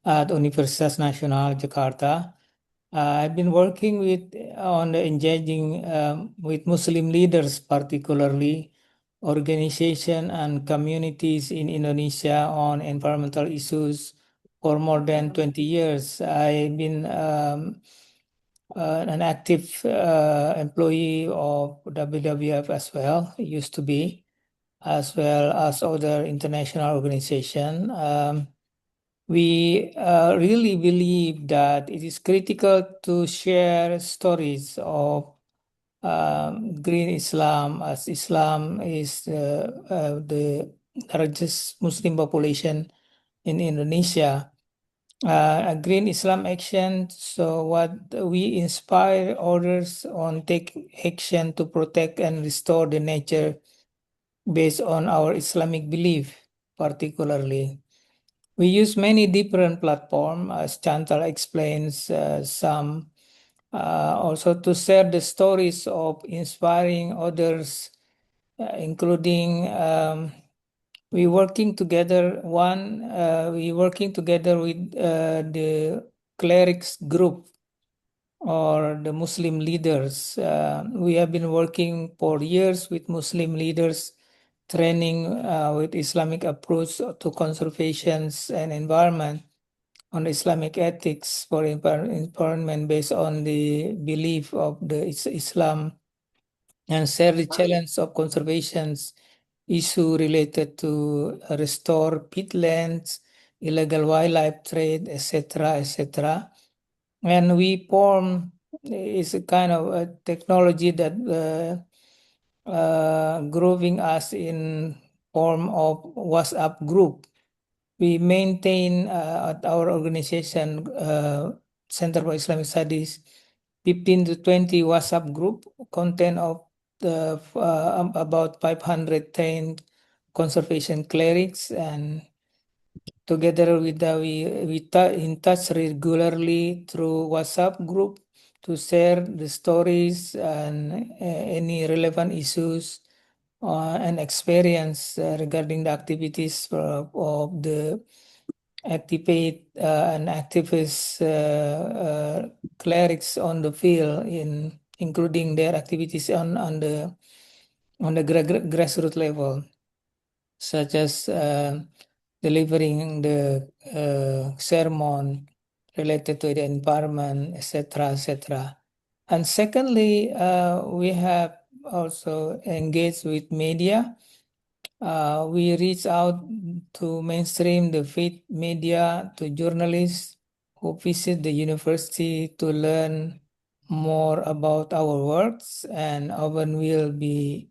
at Universitas Nasional Jakarta. I've been working on engaging with Muslim leaders, particularly organizations and communities in Indonesia on environmental issues for more than 20 years. I've been an active employee of WWF as well, used to be, as well as other international organizations. We really believe that it is critical to share stories of green Islam, as Islam is the largest Muslim population in Indonesia. A green Islam action, so what we inspire others on take action to protect and restore the nature based on our Islamic belief, particularly. We use many different platforms, as Chantal explains some, also to share the stories of inspiring others, including we working together with the clerics group or the Muslim leaders. We have been working for years with Muslim leaders, training with Islamic approach to conservation and environment, on Islamic ethics for environment based on the belief of the Islam, and share the challenge of conservation issue related to restore peatlands, illegal wildlife trade, etc., etc. And we form is a kind of a technology that growing us in form of WhatsApp group. We maintain at our organization, Center for Islamic Studies, 15 to 20 WhatsApp group content of about 500 trained conservation clerics, and together with we in touch regularly through WhatsApp group to share the stories and any relevant issues and experience regarding the activities of the activate and activist clerics on the field, including their activities on the grassroots level, such as delivering the sermon related to the environment, etc., etc. And secondly, we have also engaged with media. We reach out to mainstream the faith media, to journalists who visit the university to learn more about our works, and often will be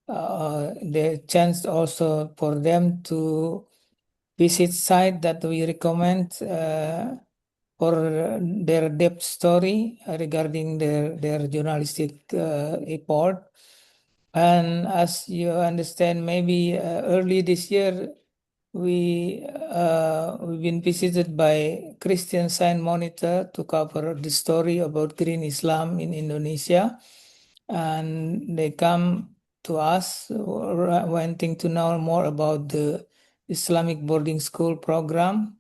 the chance also for them to visit site that we recommend for their depth story regarding their journalistic report. And as you understand, maybe early this year, we've been visited by Christian Science Monitor to cover the story about Green Islam in Indonesia. And they come to us wanting to know more about the Islamic boarding school program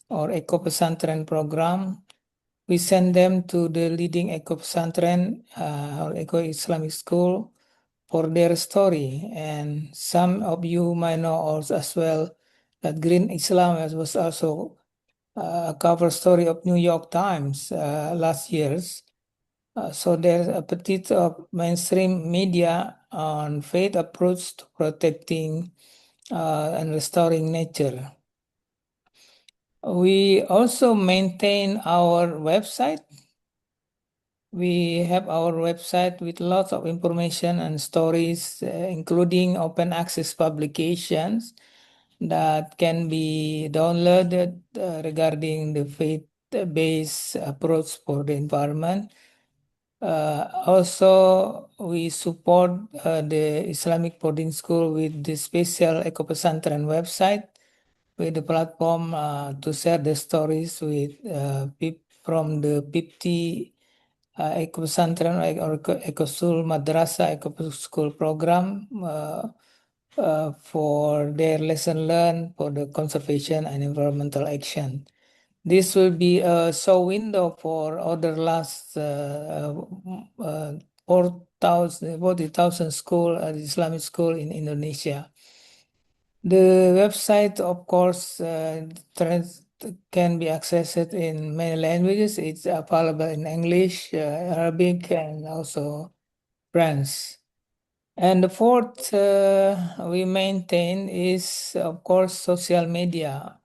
or Eco Pesantren program. We send them to the leading Eco Pesantren or Eco Islamic school for their story. And some of you might know also as well that Green Islam was also a cover story of New York Times last year's. So there's a petite of mainstream media on faith approach to protecting and restoring nature. We also maintain our website. We have our website with lots of information and stories, including open access publications that can be downloaded regarding the faith-based approach for the environment. Also, we support the Islamic boarding school with the special Eco Pesantren website, with the platform to share the stories with from the 50 Eco Pesantren or Eco School Madrasah Eco School program for their lesson learned for the conservation and environmental action. This will be a show window for other last 40,000 school, Islamic school in Indonesia. The website, of course, can be accessed in many languages. It's available in English, Arabic, and also French. And the fourth we maintain is, of course, social media.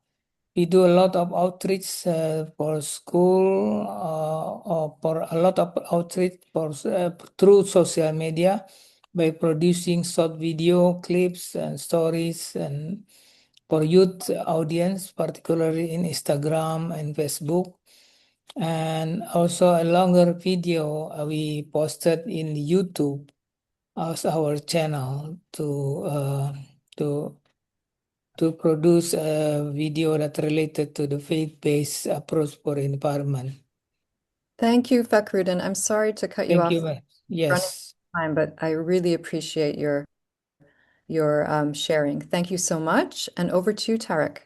We do a lot of outreach for school or for a lot of outreach for through social media by producing short video clips and stories and for youth audience, particularly in Instagram and Facebook. And also a longer video we posted in YouTube as our channel to produce a video that related to the faith-based approach for environment. Thank you, Fakhruddin. I'm sorry to cut you off. Thank you. Yes. Time, but I really appreciate your sharing. Thank you so much. And over to you, Tarek.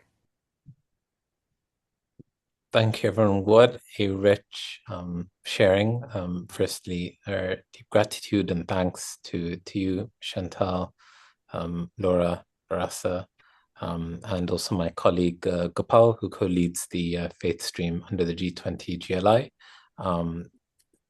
Thank you, everyone. What a rich sharing. Firstly, our deep gratitude and thanks to you, Chantal, Laura, Barasa, and also my colleague Gopal, who co-leads the faith stream under the G20 GLI.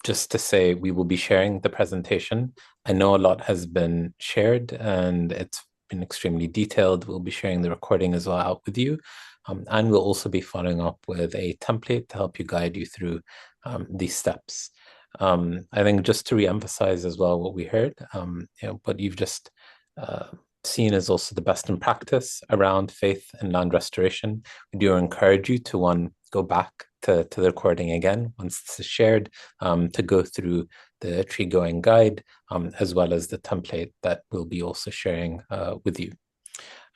Just to say, we will be sharing the presentation. I know a lot has been shared and it's been extremely detailed. We'll be sharing the recording as well out with you. And we'll also be following up with a template to help you guide you through these steps. I think just to re-emphasize as well what we heard, what you've just seen is also the best in practice around faith and land restoration. We do encourage you to go back to the recording again once this is shared, to go through the tree going guide, as well as the template that we'll be also sharing with you.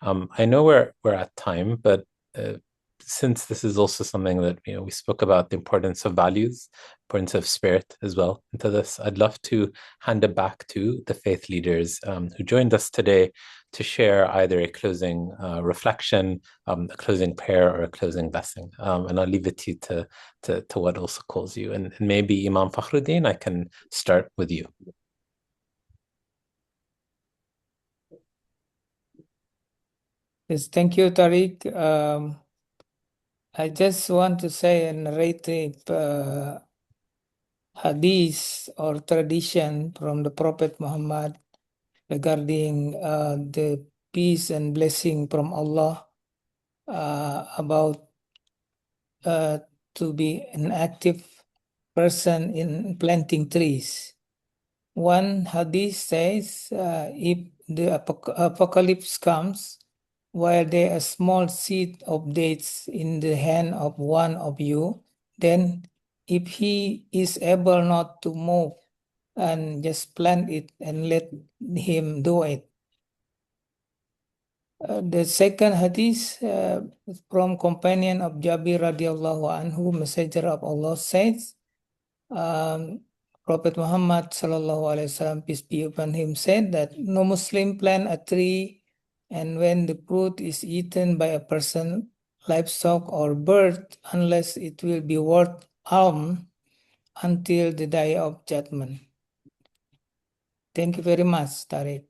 I know we're at time, but since this is also something that we spoke about, the importance of values, importance of spirit as well into this, I'd love to hand it back to the faith leaders who joined us today to share either a closing reflection, a closing prayer, or a closing blessing. And I'll leave it to you to what also calls you. And maybe Imam Fakhruddin, I can start with you. Yes, thank you, Tariq. I just want to say a narrative hadith or tradition from the Prophet Muhammad regarding the peace and blessing from Allah about to be an active person in planting trees. One hadith says, if the apocalypse comes, while there is a small seed of dates in the hand of one of you, then if he is able not to move and just plant it and let him do it. The second hadith from companion of Jabir radiallahu anhu, messenger of Allah says, Prophet Muhammad sallallahu alaihi wasallam, peace be upon him, said that no Muslim plant a tree, and when the fruit is eaten by a person, livestock, or bird, unless it will be worth harm until the day of judgment. Thank you very much, Tariq.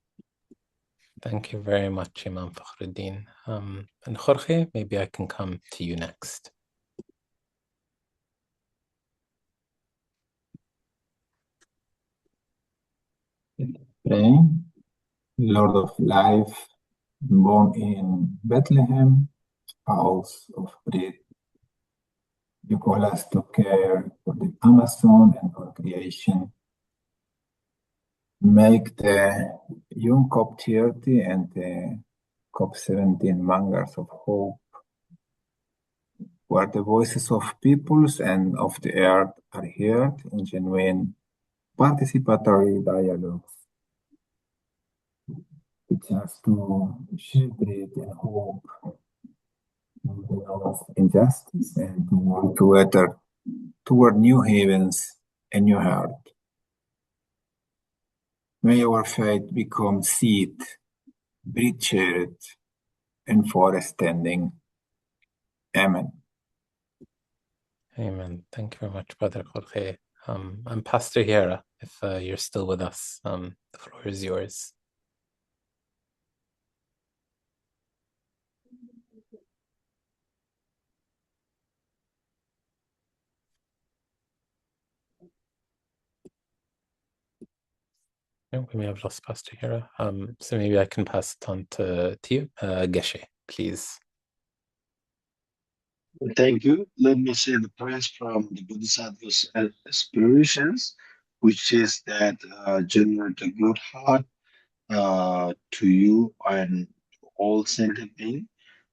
Thank you very much, Imam Fakhruddin. And Jorge, maybe I can come to you next. Praying, Lord of life, born in Bethlehem, house of bread. You call us to care for the Amazon and for creation. Make the young COP30 and the COP17 mangers of hope, where the voices of peoples and of the earth are heard in genuine participatory dialogues. It's us to share bread and hope, of injustice, and to work together toward new heavens and new heart. May our faith become seed, breed shared, and forest standing. Amen. Amen. Thank you very much, Brother Jorge. I'm Pastor Hera, if you're still with us. The floor is yours. No, we may have lost Pastor Hera. So maybe I can pass it on to you, Geshe, please. Thank you. Let me say the prayers from the Bodhisattva's aspirations, which is that generate a good heart to you and all sentient beings.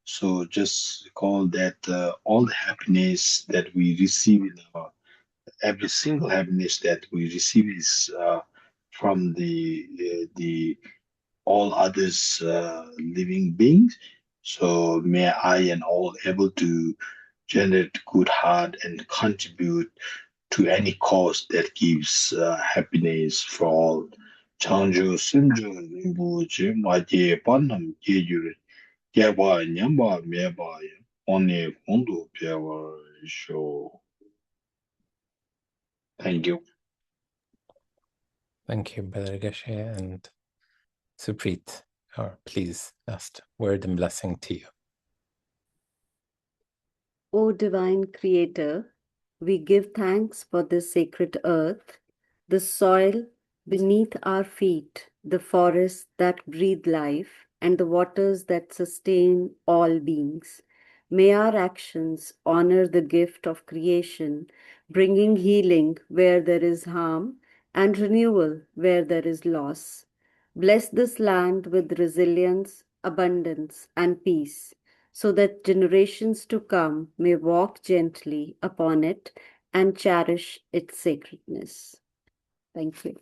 So just recall that all the happiness that we receive in every single happiness that we receive is from the all others living beings. So may I and all able to generate good heart and contribute to any cause that gives happiness for all. Changju Sunju Rimbuji Maje Panam Jejur Jaba Nyamba Meba One Kundu Piawa Show. Thank you. Thank you, Brother Geshe. And Supreet, please, last word and blessing to you. O divine creator, we give thanks for this sacred earth, the soil beneath our feet, the forests that breathe life, and the waters that sustain all beings. May our actions honor the gift of creation, bringing healing where there is harm and renewal where there is loss. Bless this land with resilience, abundance, and peace, so that generations to come may walk gently upon it and cherish its sacredness. Thank you.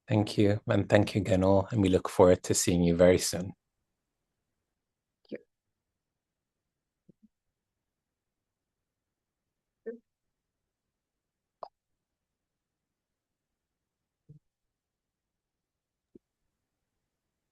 Thank you. And thank you again all. And we look forward to seeing you very soon.